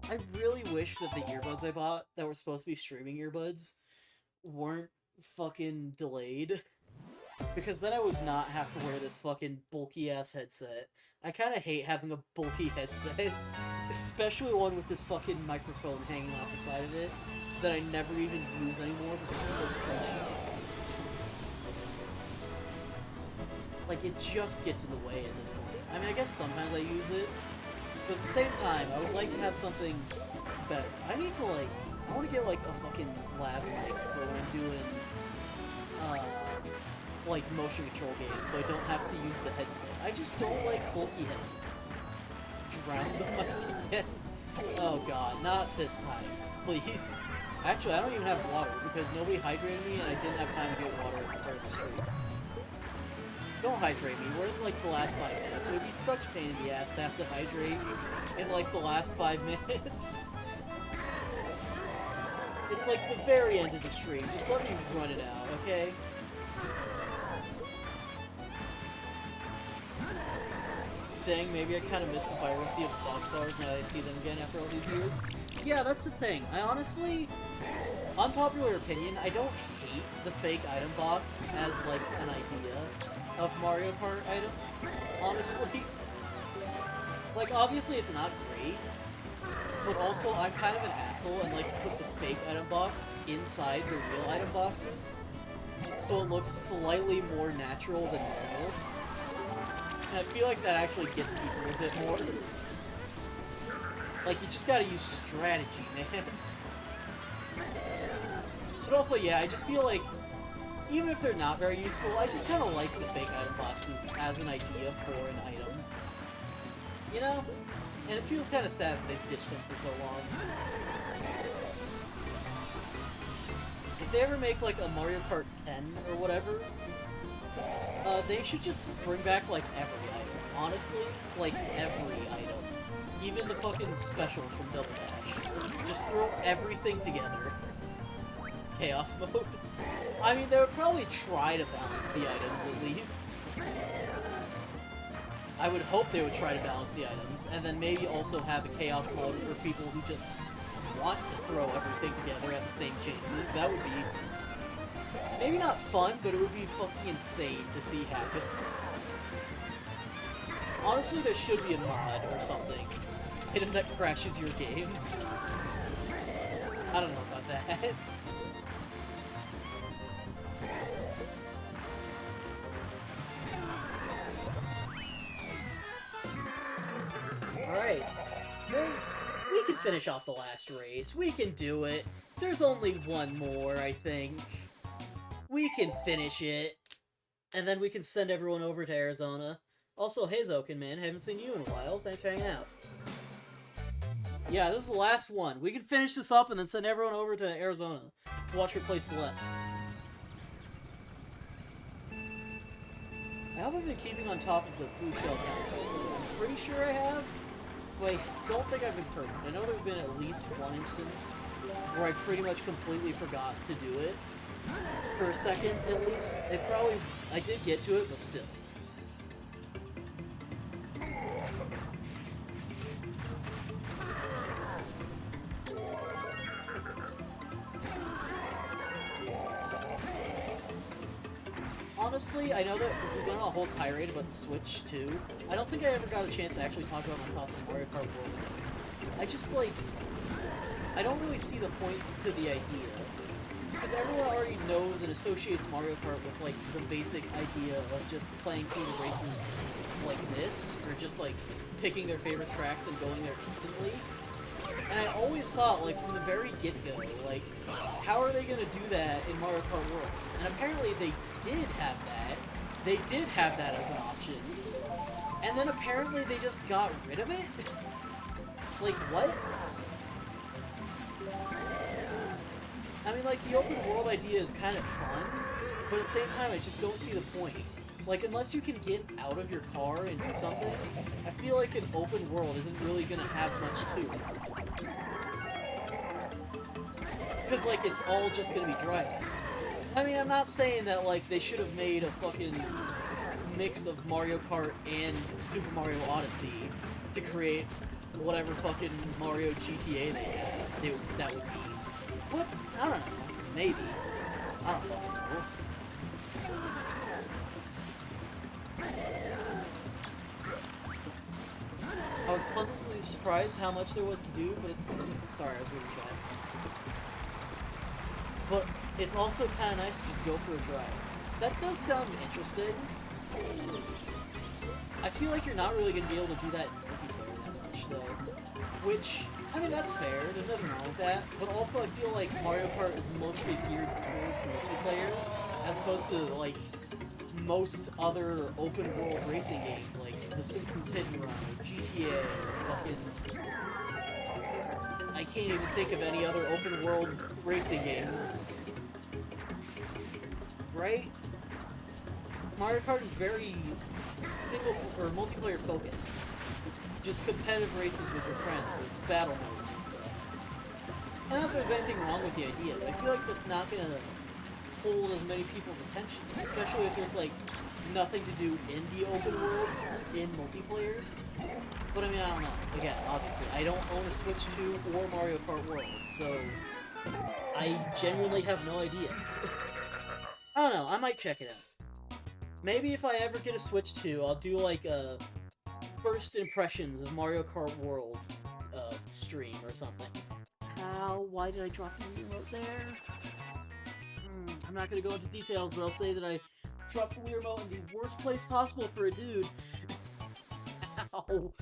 Speaker 2: I really wish that the earbuds I bought that were supposed to be streaming earbuds weren't fucking delayed. Because then I would not have to wear this fucking bulky ass headset. I kind of hate having a bulky headset. Especially one with this fucking microphone hanging off the side of it that I never even use anymore because it's so crunchy. Like, it just gets in the way at this point. I mean, I guess sometimes I use it, but at the same time, I would like to have something better. I need to, like, I want to get, like, a fucking lav mic for when I'm doing, like, motion control games, so I don't have to use the headset. I just don't like bulky headsets. Drown the mic again? Oh god, not this time. Please. Actually, I don't even have water, because nobody hydrated me, and I didn't have time to get water at the start of the stream. Don't hydrate me. We're in, like, the last 5 minutes. It would be such a pain in the ass to have to hydrate in, like, the last 5 minutes. It's, like, the very end of the stream. Just let me run it out, okay? Dang, maybe I kind of missed the vibrancy of Boxstars now that I see them again after all these years. Yeah, that's the thing. I honestly... Unpopular opinion, I don't hate the fake item box as, like, an idea of Mario Kart items, honestly. Like, obviously it's not great, but also I'm kind of an asshole and like to put the fake item box inside the real item boxes, so it looks slightly more natural than normal. And I feel like that actually gets people a bit more. Like, you just gotta use strategy, man. But also, yeah, I just feel like, even if they're not very useful, I just kind of like the fake item boxes as an idea for an item. You know? And it feels kind of sad that they've ditched them for so long. If they ever make, like, a Mario Kart 10 or whatever, They should just bring back, like, every item. Honestly, like, every item. Even the fucking special from Double Dash. Just throw everything together. Chaos mode. I mean, they would probably try to balance the items, at least. I would hope they would try to balance the items, and then maybe also have a Chaos mode for people who just want to throw everything together at the same chances. That would be... maybe not fun, but it would be fucking insane to see happen. Honestly, there should be a mod or something. Item that crashes your game. I don't know about that. Alright. We can finish off the last race. We can do it. There's only one more, I think. We can finish it. And then we can send everyone over to Arizona. Also, hey Zokin, man, haven't seen you in a while. Thanks for hanging out. Yeah, this is the last one. We can finish this up and then send everyone over to Arizona to watch her play Celeste. I hope I've been keeping on top of the blue shell count. I'm pretty sure I have. But I don't think I've been perfect. I know there's been at least one instance where I pretty much completely forgot to do it. For a second, at least. I did get to it, but still. Honestly, I know that we've done a whole tirade about the Switch, too. I don't think I ever got a chance to actually talk about my thoughts on Mario Kart World again. I just, like... I don't really see the point to the idea. Because everyone already knows and associates Mario Kart with, like, the basic idea of just playing through the races like this, or just, like, picking their favorite tracks and going there instantly. And I always thought, like, from the very get-go, like, how are they gonna do that in Mario Kart World? And apparently they did have that. They did have that as an option. And then apparently they just got rid of it? Like, what? I mean, like, the open world idea is kind of fun, but at the same time, I just don't see the point. Like, unless you can get out of your car and do something, I feel like an open world isn't really gonna have much to it. Because, like, it's all just gonna be driving. I mean, I'm not saying that, like, they should have made a fucking mix of Mario Kart and Super Mario Odyssey to create whatever fucking Mario GTA they had. That would be. What? I don't know. Maybe. I don't fucking know. I was pleasantly surprised how much there was to do, but it's... Sorry, I was reading chat. But it's also kind of nice to just go for a drive. That does sound interesting. I feel like you're not really going to be able to do that in multiplayer that much, though. Which, I mean, that's fair. There's nothing wrong with that. But also, I feel like Mario Kart is mostly geared towards multiplayer, as opposed to, like, most other open-world racing games, like The Simpsons Hit and Run, or GTA, or fucking... I can't even think of any other open-world racing games. Right? Mario Kart is very single or multiplayer focused. Just competitive races with your friends, or battle modes and stuff. I don't know if there's anything wrong with the idea, but I feel like that's not gonna hold as many people's attention, especially if there's like nothing to do in the open world in multiplayer. But I mean, I don't know. Again, obviously, I don't own a Switch 2 or Mario Kart World, so I genuinely have no idea. I don't know, I might check it out. Maybe if I ever get a Switch 2, I'll do like a first impressions of Mario Kart World stream or something. Ow, why did I drop the remote there? I'm not gonna go into details, but I'll say that I dropped the Wii Remote in the worst place possible for a dude. Ow.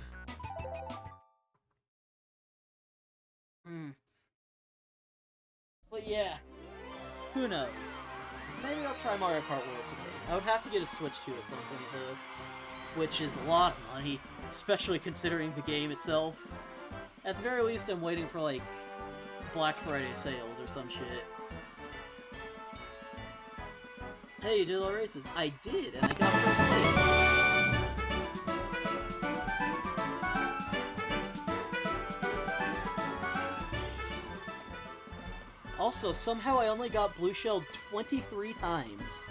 Speaker 2: But yeah, who knows? Maybe I'll try Mario Kart World today. I would have to get a Switch 2 at some point, though, which is a lot of money, especially considering the game itself. At the very least, I'm waiting for, like, Black Friday sales or some shit. Hey, you did all races. I did, and I got first place. Also, somehow I only got blue shelled 23 times.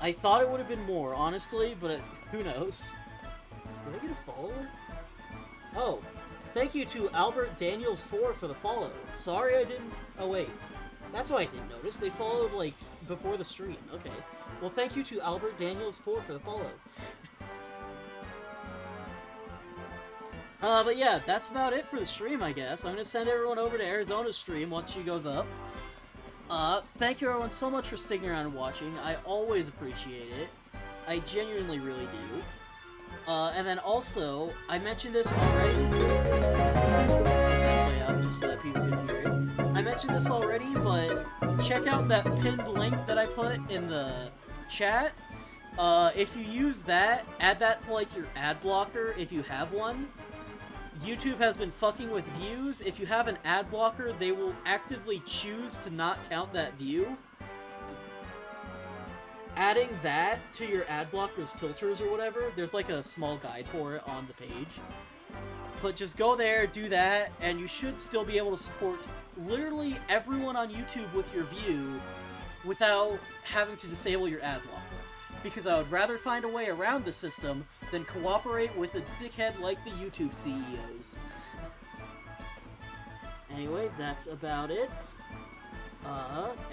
Speaker 2: I thought it would have been more, honestly, but who knows? Did I get a follower? Oh, thank you to Albert Daniels 4 for the follow. Sorry I didn't... Oh, wait. That's why I didn't notice. They followed, like, before the stream. Okay. Well, thank you to Albert Daniels 4 for the follow. But yeah, that's about it for the stream, I guess. I'm gonna send everyone over to Arizona's stream once she goes up. Thank you everyone so much for sticking around and watching. I always appreciate it. I genuinely really do. And then also, I mentioned this already. Play out just so that people can hear it. I mentioned this already, but check out that pinned link that I put in the chat. If you use that, add that to like your ad blocker if you have one. YouTube has been fucking with views. If you have an ad blocker, they will actively choose to not count that view. Adding that to your ad blocker's filters or whatever, there's like a small guide for it on the page. But just go there, do that, and you should still be able to support literally everyone on YouTube with your view without having to disable your ad blocker. Because I would rather find a way around the system than cooperate with a dickhead like the YouTube CEOs. Anyway, that's about it.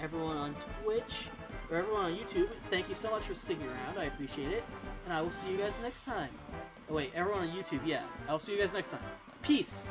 Speaker 2: Everyone on Twitch, or everyone on YouTube, thank you so much for sticking around, I appreciate it. And I will see you guys next time. Oh wait, everyone on YouTube, yeah. I will see you guys next time. Peace!